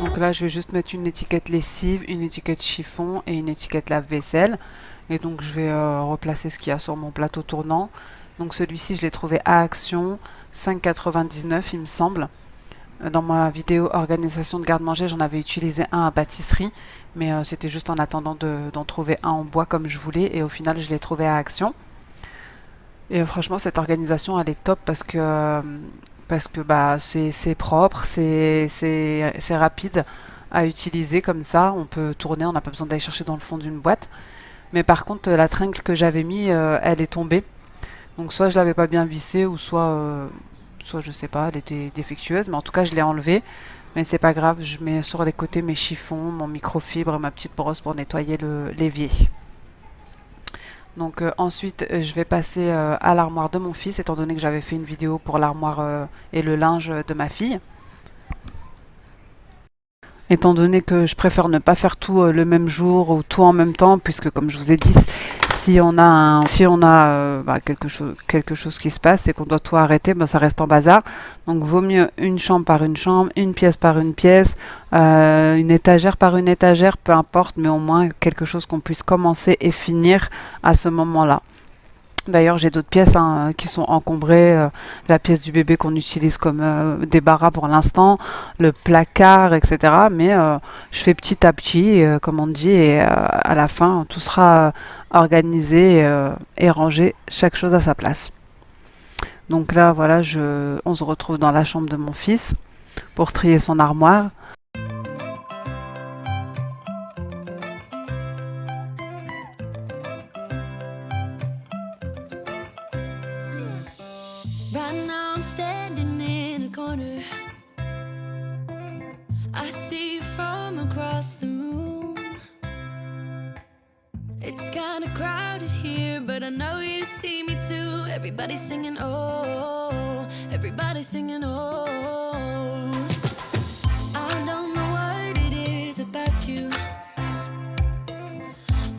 Donc là, je vais juste mettre une étiquette lessive, une étiquette chiffon et une étiquette lave-vaisselle. Et donc, je vais replacer ce qu'il y a sur mon plateau tournant. Donc celui-ci, je l'ai trouvé à Action, 5,99 il me semble. Dans ma vidéo organisation de garde-manger, j'en avais utilisé un à pâtisserie, mais c'était juste en attendant d'en trouver un en bois comme je voulais, et au final je l'ai trouvé à Action. Et franchement, cette organisation elle est top parce que c'est propre, c'est rapide à utiliser comme ça, on peut tourner, on n'a pas besoin d'aller chercher dans le fond d'une boîte. Mais par contre, la tringle que j'avais mis, elle est tombée. Donc soit je l'avais pas bien vissée, ou soit je sais pas, elle était défectueuse, mais en tout cas je l'ai enlevée. Mais c'est pas grave, je mets sur les côtés mes chiffons, mon microfibre et ma petite brosse pour nettoyer l'évier. Donc ensuite, je vais passer à l'armoire de mon fils, étant donné que j'avais fait une vidéo pour l'armoire et le linge de ma fille. Étant donné que je préfère ne pas faire tout le même jour ou tout en même temps, puisque comme je vous ai dit, si on a, quelque chose qui se passe et qu'on doit tout arrêter, ça reste en bazar. Donc vaut mieux une chambre par une chambre, une pièce par une pièce, une étagère par une étagère, peu importe, mais au moins quelque chose qu'on puisse commencer et finir à ce moment-là. D'ailleurs, j'ai d'autres pièces qui sont encombrées, la pièce du bébé qu'on utilise comme débarras pour l'instant, le placard, etc. Mais je fais petit à petit, comme on dit, et à la fin, tout sera organisé et rangé, chaque chose à sa place. Donc là, voilà, on se retrouve dans la chambre de mon fils pour trier son armoire. Right now I'm standing in a corner. I see you from across the room. It's kinda crowded here, but I know you see me too. Everybody's singing, oh, everybody's singing, oh. I don't know what it is about you.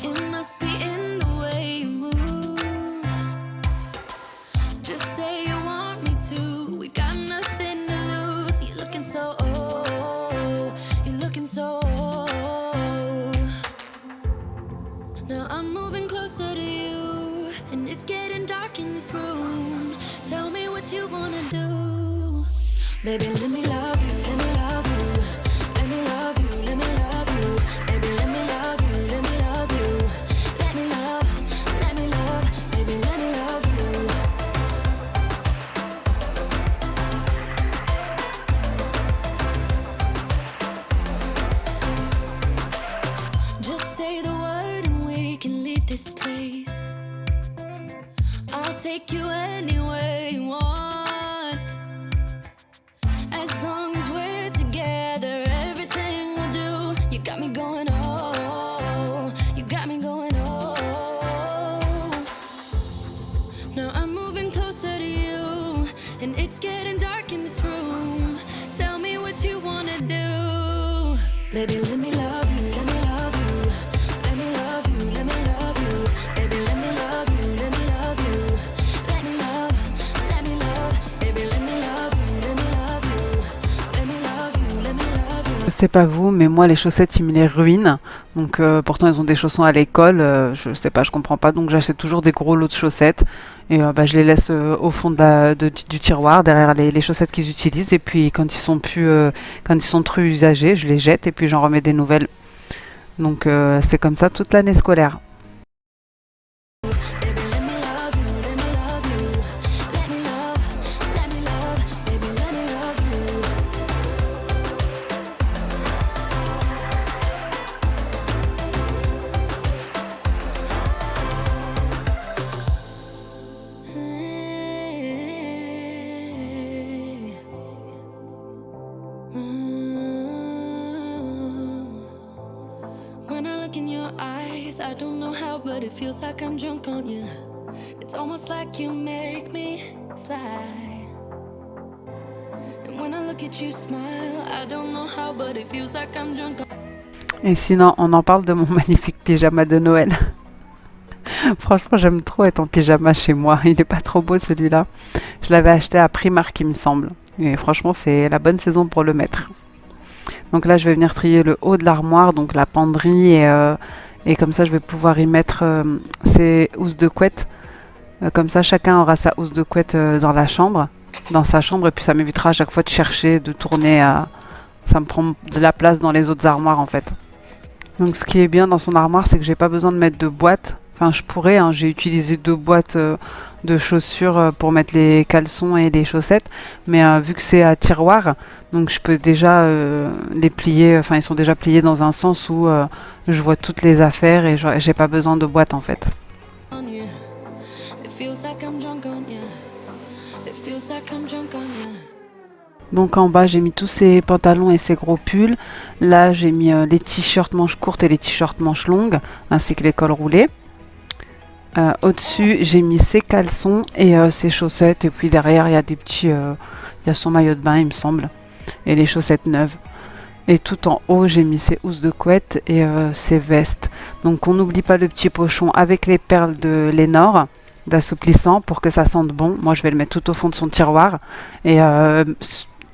It must be in the way you move. Just say you want me to. We got nothing to lose. You're looking so old. You're looking so old. Now I'm moving closer to you, and it's getting dark in this room. Tell me what you wanna do. Baby, let me love you, let me love you. Let me love you, let me love you. Baby, let me love you, let me love you. Let me love, baby, let me love you. Just say the word and we can leave this place. I'll take you anywhere you want. As long as we're together, everything we'll do. You got me going, oh. You got me going, oh. Now I'm moving closer to you, and it's getting dark in this room. Tell me what you wanna do. Baby, let me love you, let me love you. Let me love you, let me love you. Baby, let me love you, let me love you. Let me love, baby, let me love you, let me love you. Let me love you, let me love you. Je sais pas vous, mais moi les chaussettes ils me les ruinent. Donc pourtant ils ont des chaussons à l'école, je sais pas, je comprends pas. Donc j'achète toujours des gros lots de chaussettes et je les laisse au fond du tiroir derrière les chaussettes qu'ils utilisent. Et puis quand ils sont trop usagés, je les jette et puis j'en remets des nouvelles. Donc c'est comme ça toute l'année scolaire. Baby, let me love you, let me love you. Let me love, baby, let me love you. When I look in your eyes, I don't know how, but it feels like I'm drunk on you. It's almost like you make me fly. And when I look at you smile, I don't know how, but it feels like I'm drunk on Et sinon, on en parle de mon magnifique pyjama de Noël. Franchement, j'aime trop être en pyjama chez moi. Il est pas trop beau celui-là. Je l'avais acheté à Primark, il me semble. Et franchement, c'est la bonne saison pour le mettre. Donc là, je vais venir trier le haut de l'armoire, donc la penderie. Et comme ça, je vais pouvoir y mettre ces housses de couette. Comme ça, chacun aura sa housse de couette dans sa chambre. Et puis, ça m'évitera à chaque fois de chercher, de tourner. Ça me prend de la place dans les autres armoires, en fait. Donc ce qui est bien dans son armoire, c'est que j'ai pas besoin de mettre de boîte. Enfin, je pourrais, j'ai utilisé 2 boîtes de chaussures pour mettre les caleçons et les chaussettes. Mais vu que c'est à tiroir, donc je peux déjà les plier. Enfin, ils sont déjà pliés dans un sens où je vois toutes les affaires et j'ai pas besoin de boîte en fait. you. It feels like I'm drunk on you. It feels like I'm drunk on you. Donc en bas, j'ai mis tous ces pantalons et ces gros pulls. Là, j'ai mis les t-shirts manches courtes et les t-shirts manches longues, ainsi que les cols roulés. Au-dessus, j'ai mis ses caleçons et ses chaussettes. Et puis derrière, il y a des petits... il y a son maillot de bain, il me semble. Et les chaussettes neuves. Et tout en haut, j'ai mis ses housses de couette et ses vestes. Donc on n'oublie pas le petit pochon avec les perles de Lénore d'assouplissant pour que ça sente bon. Moi, je vais le mettre tout au fond de son tiroir. Et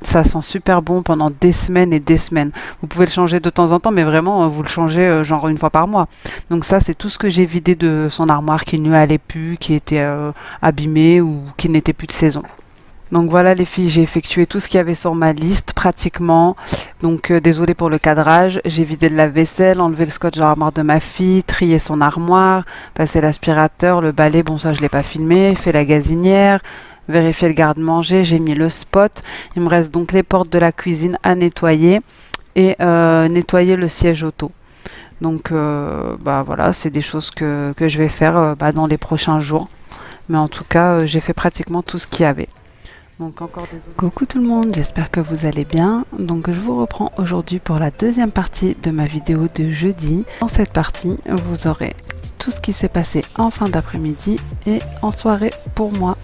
ça sent super bon pendant des semaines et des semaines. Vous pouvez le changer de temps en temps, mais vraiment, vous le changez genre une fois par mois. Donc ça, c'est tout ce que j'ai vidé de son armoire qui ne lui allait plus, qui était abîmé ou qui n'était plus de saison. Donc voilà les filles, j'ai effectué tout ce qu'il y avait sur ma liste pratiquement. Donc désolée pour le cadrage, j'ai vidé de la vaisselle, enlevé le scotch de l'armoire de ma fille, trié son armoire, passé l'aspirateur, le balai, bon ça je l'ai pas filmé, fait la gazinière, vérifié le garde-manger, j'ai mis le spot. Il me reste donc les portes de la cuisine à nettoyer et nettoyer le siège auto. Donc bah voilà, c'est des choses que je vais faire dans les prochains jours. Mais en tout cas, j'ai fait pratiquement tout ce qu'il y avait. Donc encore désolé. Coucou tout le monde, j'espère que vous allez bien. Donc je vous reprends aujourd'hui pour la deuxième partie de ma vidéo de jeudi. Dans cette partie, vous aurez tout ce qui s'est passé en fin d'après-midi et en soirée pour moi.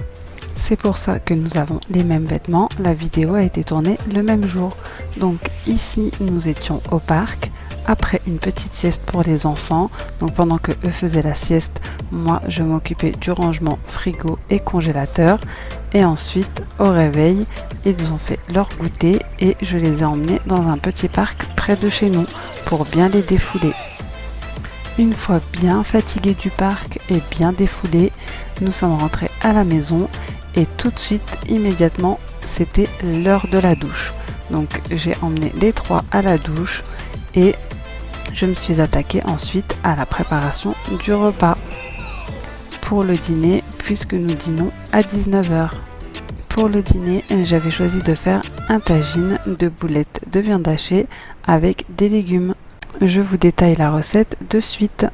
C'est pour ça que nous avons les mêmes vêtements. La vidéo a été tournée le même jour. Donc ici, nous étions au parc. Après une petite sieste pour les enfants, donc pendant que eux faisaient la sieste, moi je m'occupais du rangement frigo et congélateur. Et ensuite, au réveil, ils ont fait leur goûter et je les ai emmenés dans un petit parc près de chez nous pour bien les défouler. Une fois bien fatigués du parc et bien défoulés, nous sommes rentrés à la maison et tout de suite, immédiatement, c'était l'heure de la douche. Donc j'ai emmené les trois à la douche et je me suis attaquée ensuite à la préparation du repas pour le dîner puisque nous dînons à 19 h. Pour le dîner, j'avais choisi de faire un tagine de boulettes de viande hachée avec des légumes. Je vous détaille la recette de suite.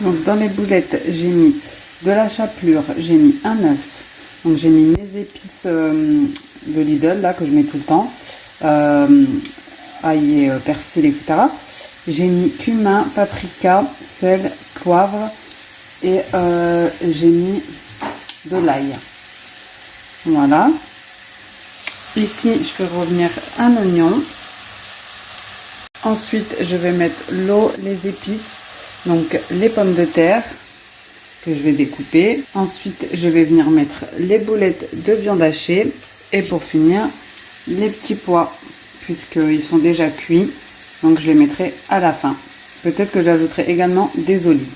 Donc dans les boulettes, j'ai mis de la chapelure, j'ai mis un œuf. Donc j'ai mis mes épices de Lidl là que je mets tout le temps, ail et persil, etc. J'ai mis cumin, paprika, sel, poivre et j'ai mis de l'ail. Voilà. Ici, je fais revenir un oignon. Ensuite, je vais mettre l'eau, les épices, donc les pommes de terre que je vais découper. Ensuite, je vais venir mettre les boulettes de viande hachée et pour finir, les petits pois puisqu'ils sont déjà cuits. Donc je les mettrai à la fin. Peut-être que j'ajouterai également des olives.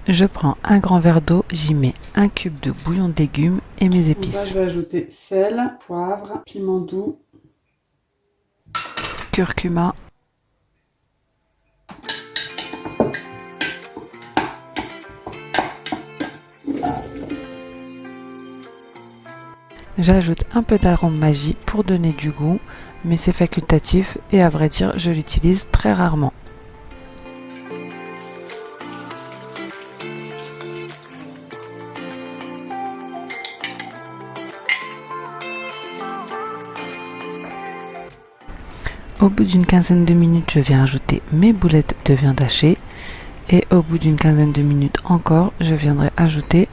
Je prends un grand verre d'eau, j'y mets un cube de bouillon de légumes et mes épices. Là, je vais ajouter sel, poivre, piment doux, curcuma. J'ajoute un peu d'arôme magie pour donner du goût, mais c'est facultatif et à vrai dire, je l'utilise très rarement. Au bout d'une quinzaine de minutes, je viens ajouter mes boulettes de viande hachée et au bout d'une quinzaine de minutes encore, je viendrai ajouter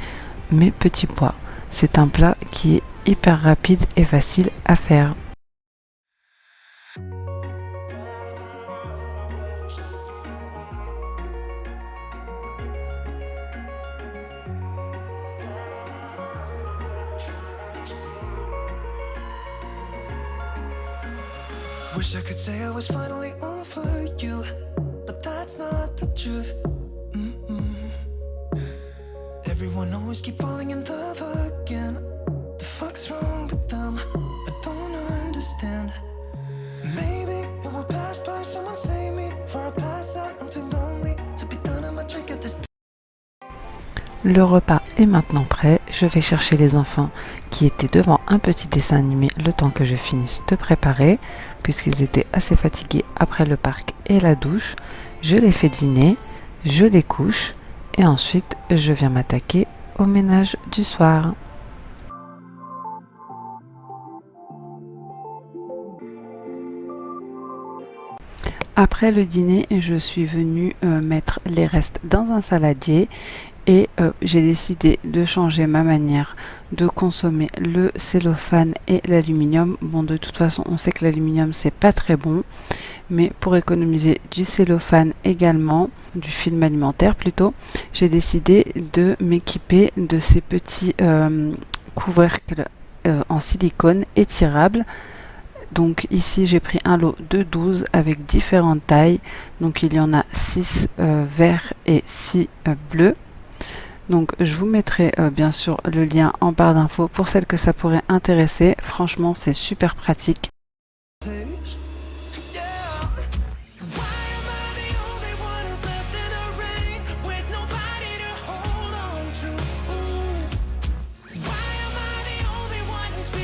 mes petits pois. C'est un plat qui est hyper rapide et facile à faire. Wish I could say I was finally over you, but that's not the truth. Everyone always keep falling in love again. The fuck's wrong with them? I don't understand. Maybe it will pass by. Someone save me for I pass out. I'm too lonely to be done. I'm a drink at this. Le repas est maintenant prêt. Je vais chercher les enfants qui étaient devant un petit dessin animé le temps que je finisse de préparer, puisqu'ils étaient assez fatigués après le parc et la douche. Je les fais dîner, je les couche et ensuite je viens m'attaquer au ménage du soir. Après le dîner, je suis venue mettre les restes dans un saladier et j'ai décidé de changer ma manière de consommer le cellophane et l'aluminium. Bon, de toute façon, on sait que l'aluminium c'est pas très bon, mais pour économiser du cellophane également, du film alimentaire plutôt, j'ai décidé de m'équiper de ces petits couvercles en silicone étirables. Donc ici j'ai pris un lot de 12 avec différentes tailles, donc il y en a 6 verts et 6 bleus. Donc je vous mettrai bien sûr le lien en barre d'infos pour celles que ça pourrait intéresser. Franchement c'est super pratique.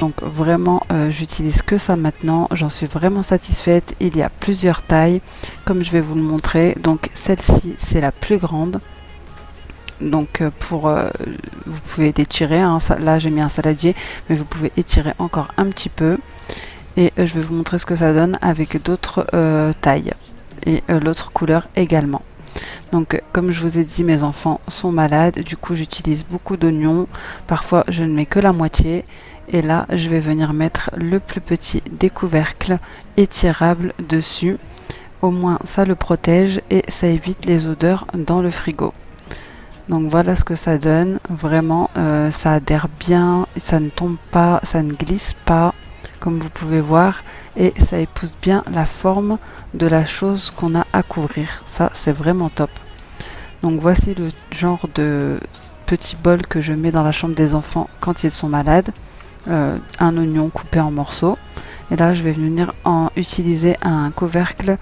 Donc vraiment j'utilise que ça maintenant, j'en suis vraiment satisfaite. Il y a plusieurs tailles comme je vais vous le montrer. Donc celle-ci c'est la plus grande. Donc vous pouvez l'étirer, hein. Là j'ai mis un saladier, mais vous pouvez étirer encore un petit peu. Et je vais vous montrer ce que ça donne avec d'autres tailles et l'autre couleur également. Donc comme je vous ai dit, mes enfants sont malades, du coup j'utilise beaucoup d'oignons. Parfois je ne mets que la moitié. Et là, je vais venir mettre le plus petit des couvercles étirables dessus. Au moins, ça le protège et ça évite les odeurs dans le frigo. Donc voilà ce que ça donne. Vraiment, ça adhère bien, ça ne tombe pas, ça ne glisse pas, comme vous pouvez voir. Et ça épouse bien la forme de la chose qu'on a à couvrir. Ça, c'est vraiment top. Donc voici le genre de petit bol que je mets dans la chambre des enfants quand ils sont malades. Un oignon coupé en morceaux, et là je vais venir utiliser un couvercle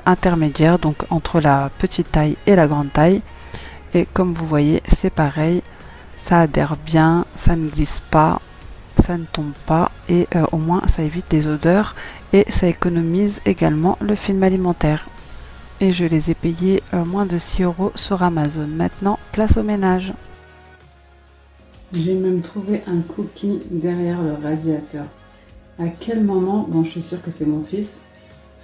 intermédiaire, donc entre la petite taille et la grande taille, et comme vous voyez c'est pareil, ça adhère bien, ça ne glisse pas, ça ne tombe pas, et au moins ça évite des odeurs et ça économise également le film alimentaire. Et je les ai payés moins de 6 € sur Amazon. Maintenant place au ménage. J'ai même trouvé un cookie derrière le radiateur. À quel moment, bon je suis sûre que c'est mon fils,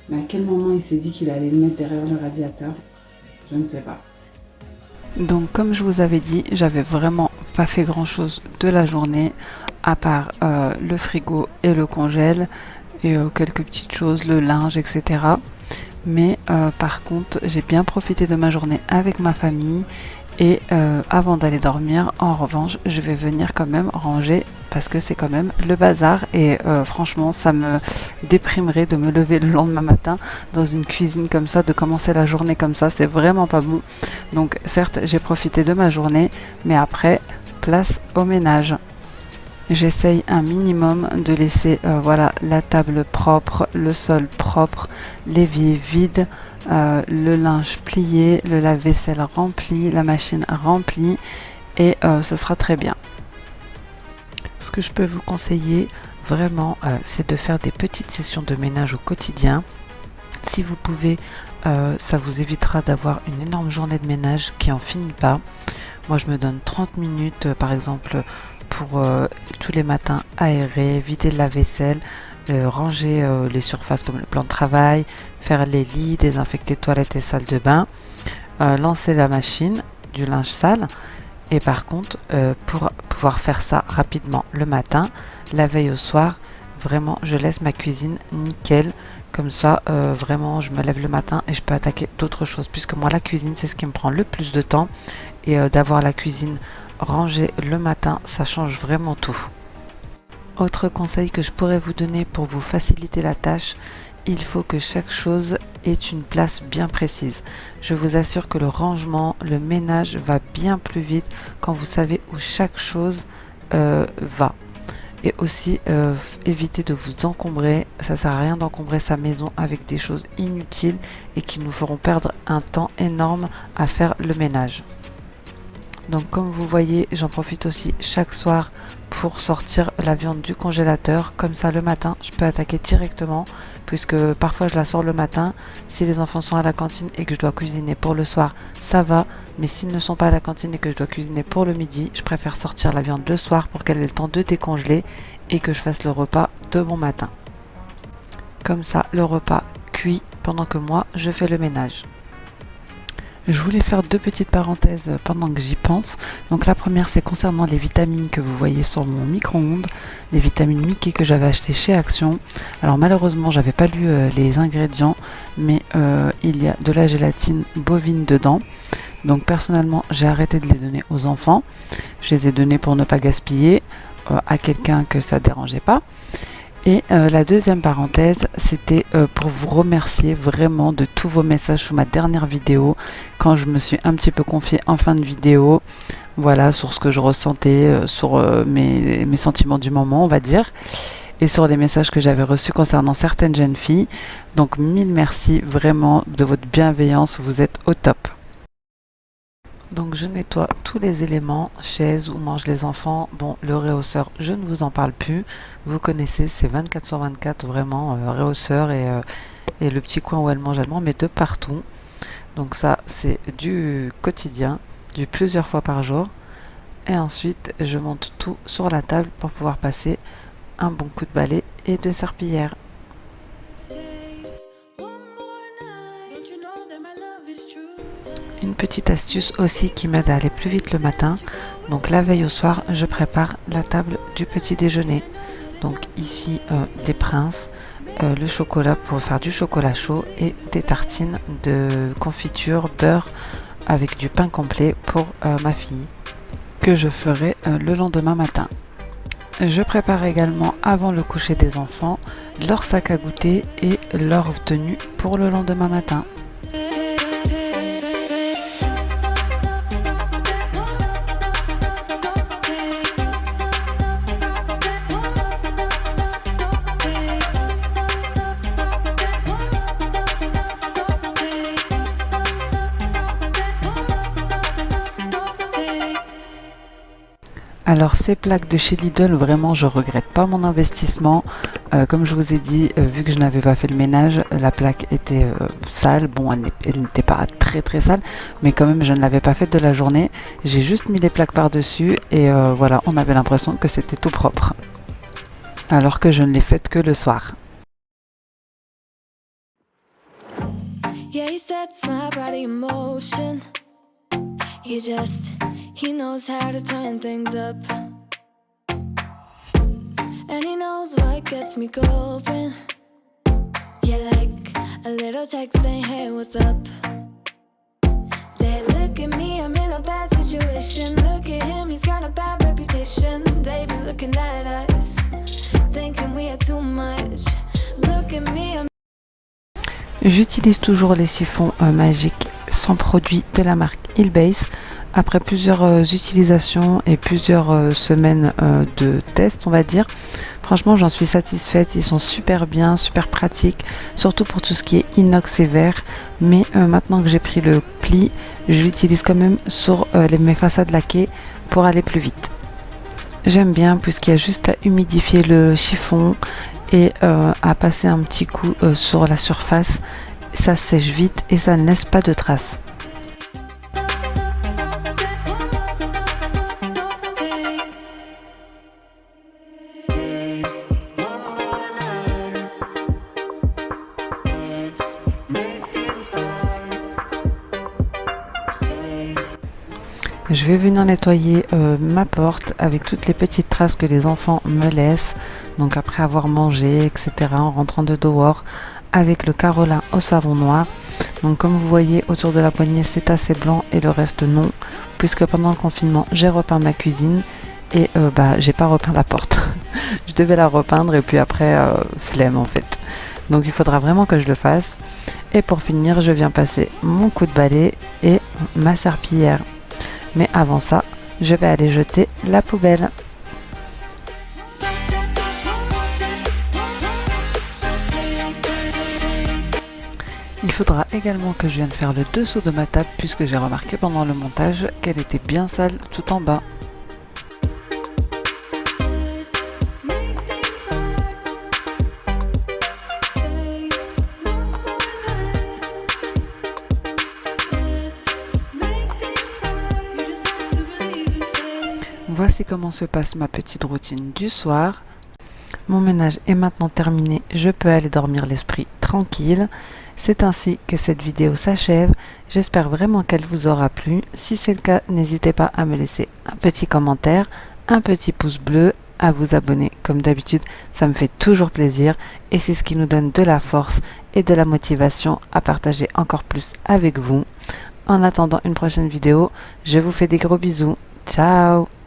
mais à quel moment il s'est dit qu'il allait le mettre derrière le radiateur? Je ne sais pas. Donc comme je vous avais dit, j'avais vraiment pas fait grand chose de la journée, à part le frigo et le congèle, et quelques petites choses, le linge, etc. Mais par contre, j'ai bien profité de ma journée avec ma famille. Et avant d'aller dormir, en revanche, je vais venir quand même ranger parce que c'est quand même le bazar. Et franchement, ça me déprimerait de me lever le lendemain matin dans une cuisine comme ça, de commencer la journée comme ça. C'est vraiment pas bon. Donc certes, j'ai profité de ma journée, mais après, place au ménage. J'essaye un minimum de laisser voilà, la table propre, le sol propre, l'évier vide, le linge plié, le lave-vaisselle rempli, la machine remplie, et ça sera très bien. Ce que je peux vous conseiller vraiment, c'est de faire des petites sessions de ménage au quotidien. Si vous pouvez, ça vous évitera d'avoir une énorme journée de ménage qui en finit pas. Moi je me donne 30 minutes par exemple pour tous les matins aérer, vider la vaisselle, ranger les surfaces comme le plan de travail, faire les lits, désinfecter toilettes et salles de bain, lancer la machine du linge sale. Et par contre, pour pouvoir faire ça rapidement le matin, la veille au soir, vraiment je laisse ma cuisine nickel. Comme ça, vraiment je me lève le matin et je peux attaquer d'autres choses, puisque moi la cuisine c'est ce qui me prend le plus de temps, et d'avoir la cuisine rangée le matin, ça change vraiment tout. Autre conseil que je pourrais vous donner pour vous faciliter la tâche, il faut que chaque chose ait une place bien précise. Je vous assure que le rangement, le ménage va bien plus vite quand vous savez où chaque chose va. Et aussi évitez de vous encombrer. Ça sert à rien d'encombrer sa maison avec des choses inutiles et qui nous feront perdre un temps énorme à faire le ménage. Donc comme vous voyez, j'en profite aussi chaque soir pour sortir la viande du congélateur. Comme ça le matin, je peux attaquer directement, puisque parfois je la sors le matin. Si les enfants sont à la cantine et que je dois cuisiner pour le soir, ça va. Mais s'ils ne sont pas à la cantine et que je dois cuisiner pour le midi, je préfère sortir la viande le soir pour qu'elle ait le temps de décongeler et que je fasse le repas de bon matin. Comme ça, le repas cuit pendant que moi je fais le ménage. Je voulais faire deux petites parenthèses pendant que j'y pense. Donc la première, c'est concernant les vitamines que vous voyez sur mon micro-ondes, les vitamines Mickey que j'avais achetées chez Action. Alors malheureusement, j'avais pas lu les ingrédients, mais il y a de la gélatine bovine dedans. Donc personnellement, j'ai arrêté de les donner aux enfants. Je les ai donnés pour ne pas gaspiller à quelqu'un que ça dérangeait pas. Et la deuxième parenthèse, c'était pour vous remercier vraiment de tous vos messages sous ma dernière vidéo, quand je me suis un petit peu confiée en fin de vidéo, voilà, sur ce que je ressentais, sur mes sentiments du moment, on va dire, et sur les messages que j'avais reçus concernant certaines jeunes filles. Donc mille merci vraiment de votre bienveillance, vous êtes au top. Donc je nettoie tous les éléments, chaises où mangent les enfants. Bon, le réhausseur, je ne vous en parle plus. Vous connaissez, c'est 24/24 vraiment, réhausseur et le petit coin où elle mange, mais de partout. Donc ça, c'est du quotidien, du plusieurs fois par jour. Et ensuite, je monte tout sur la table pour pouvoir passer un bon coup de balai et de serpillière. Une petite astuce aussi qui m'aide à aller plus vite le matin. Donc la veille au soir, je prépare la table du petit déjeuner. Donc ici des princes, le chocolat pour faire du chocolat chaud et des tartines de confiture beurre avec du pain complet pour ma fille que je ferai le lendemain matin. Je prépare également avant le coucher des enfants leur sac à goûter et leur tenue pour le lendemain matin. Alors ces plaques de chez Lidl, vraiment je regrette pas mon investissement. Comme je vous ai dit, vu que je n'avais pas fait le ménage, la plaque était sale. Bon, elle n'était pas très très sale, mais quand même je ne l'avais pas faite de la journée. J'ai juste mis les plaques par-dessus et voilà, on avait l'impression que c'était tout propre. Alors que je ne l'ai faite que le soir. Yeah, he sets my body in motion. He knows how to turn things up. And he knows what gets me going. Yeah, like a little text saying, hey, what's up? They look at me, I'm in a bad situation. Look at him, he's got a bad reputation. They be looking at us, thinking we are too much. Look at me, I'm... J'utilise toujours les chiffons magiques sans produit de la marque Hillbase. Après plusieurs utilisations et plusieurs semaines de tests, on va dire, franchement j'en suis satisfaite. Ils sont super bien, super pratiques, surtout pour tout ce qui est inox et verre. Mais maintenant que j'ai pris le pli, je l'utilise quand même sur mes façades laquées pour aller plus vite. J'aime bien puisqu'il y a juste à humidifier le chiffon et à passer un petit coup sur la surface. Ça sèche vite et ça ne laisse pas de traces. Je vais venir nettoyer ma porte avec toutes les petites traces que les enfants me laissent. Donc après avoir mangé, etc. en rentrant de dehors avec le Carola au savon noir. Donc comme vous voyez autour de la poignée c'est assez blanc et le reste non. Puisque pendant le confinement j'ai repeint ma cuisine et j'ai pas repeint la porte. Je devais la repeindre et puis après flemme en fait. Donc il faudra vraiment que je le fasse. Et pour finir je viens passer mon coup de balai et ma serpillière. Mais avant ça, je vais aller jeter la poubelle. Il faudra également que je vienne faire le dessous de ma table puisque j'ai remarqué pendant le montage qu'elle était bien sale tout en bas. Voici comment se passe ma petite routine du soir. Mon ménage est maintenant terminé, je peux aller dormir l'esprit tranquille. C'est ainsi que cette vidéo s'achève. J'espère vraiment qu'elle vous aura plu. Si c'est le cas, n'hésitez pas à me laisser un petit commentaire, un petit pouce bleu, à vous abonner. Comme d'habitude, ça me fait toujours plaisir et c'est ce qui nous donne de la force et de la motivation à partager encore plus avec vous. En attendant une prochaine vidéo, je vous fais des gros bisous. Ciao!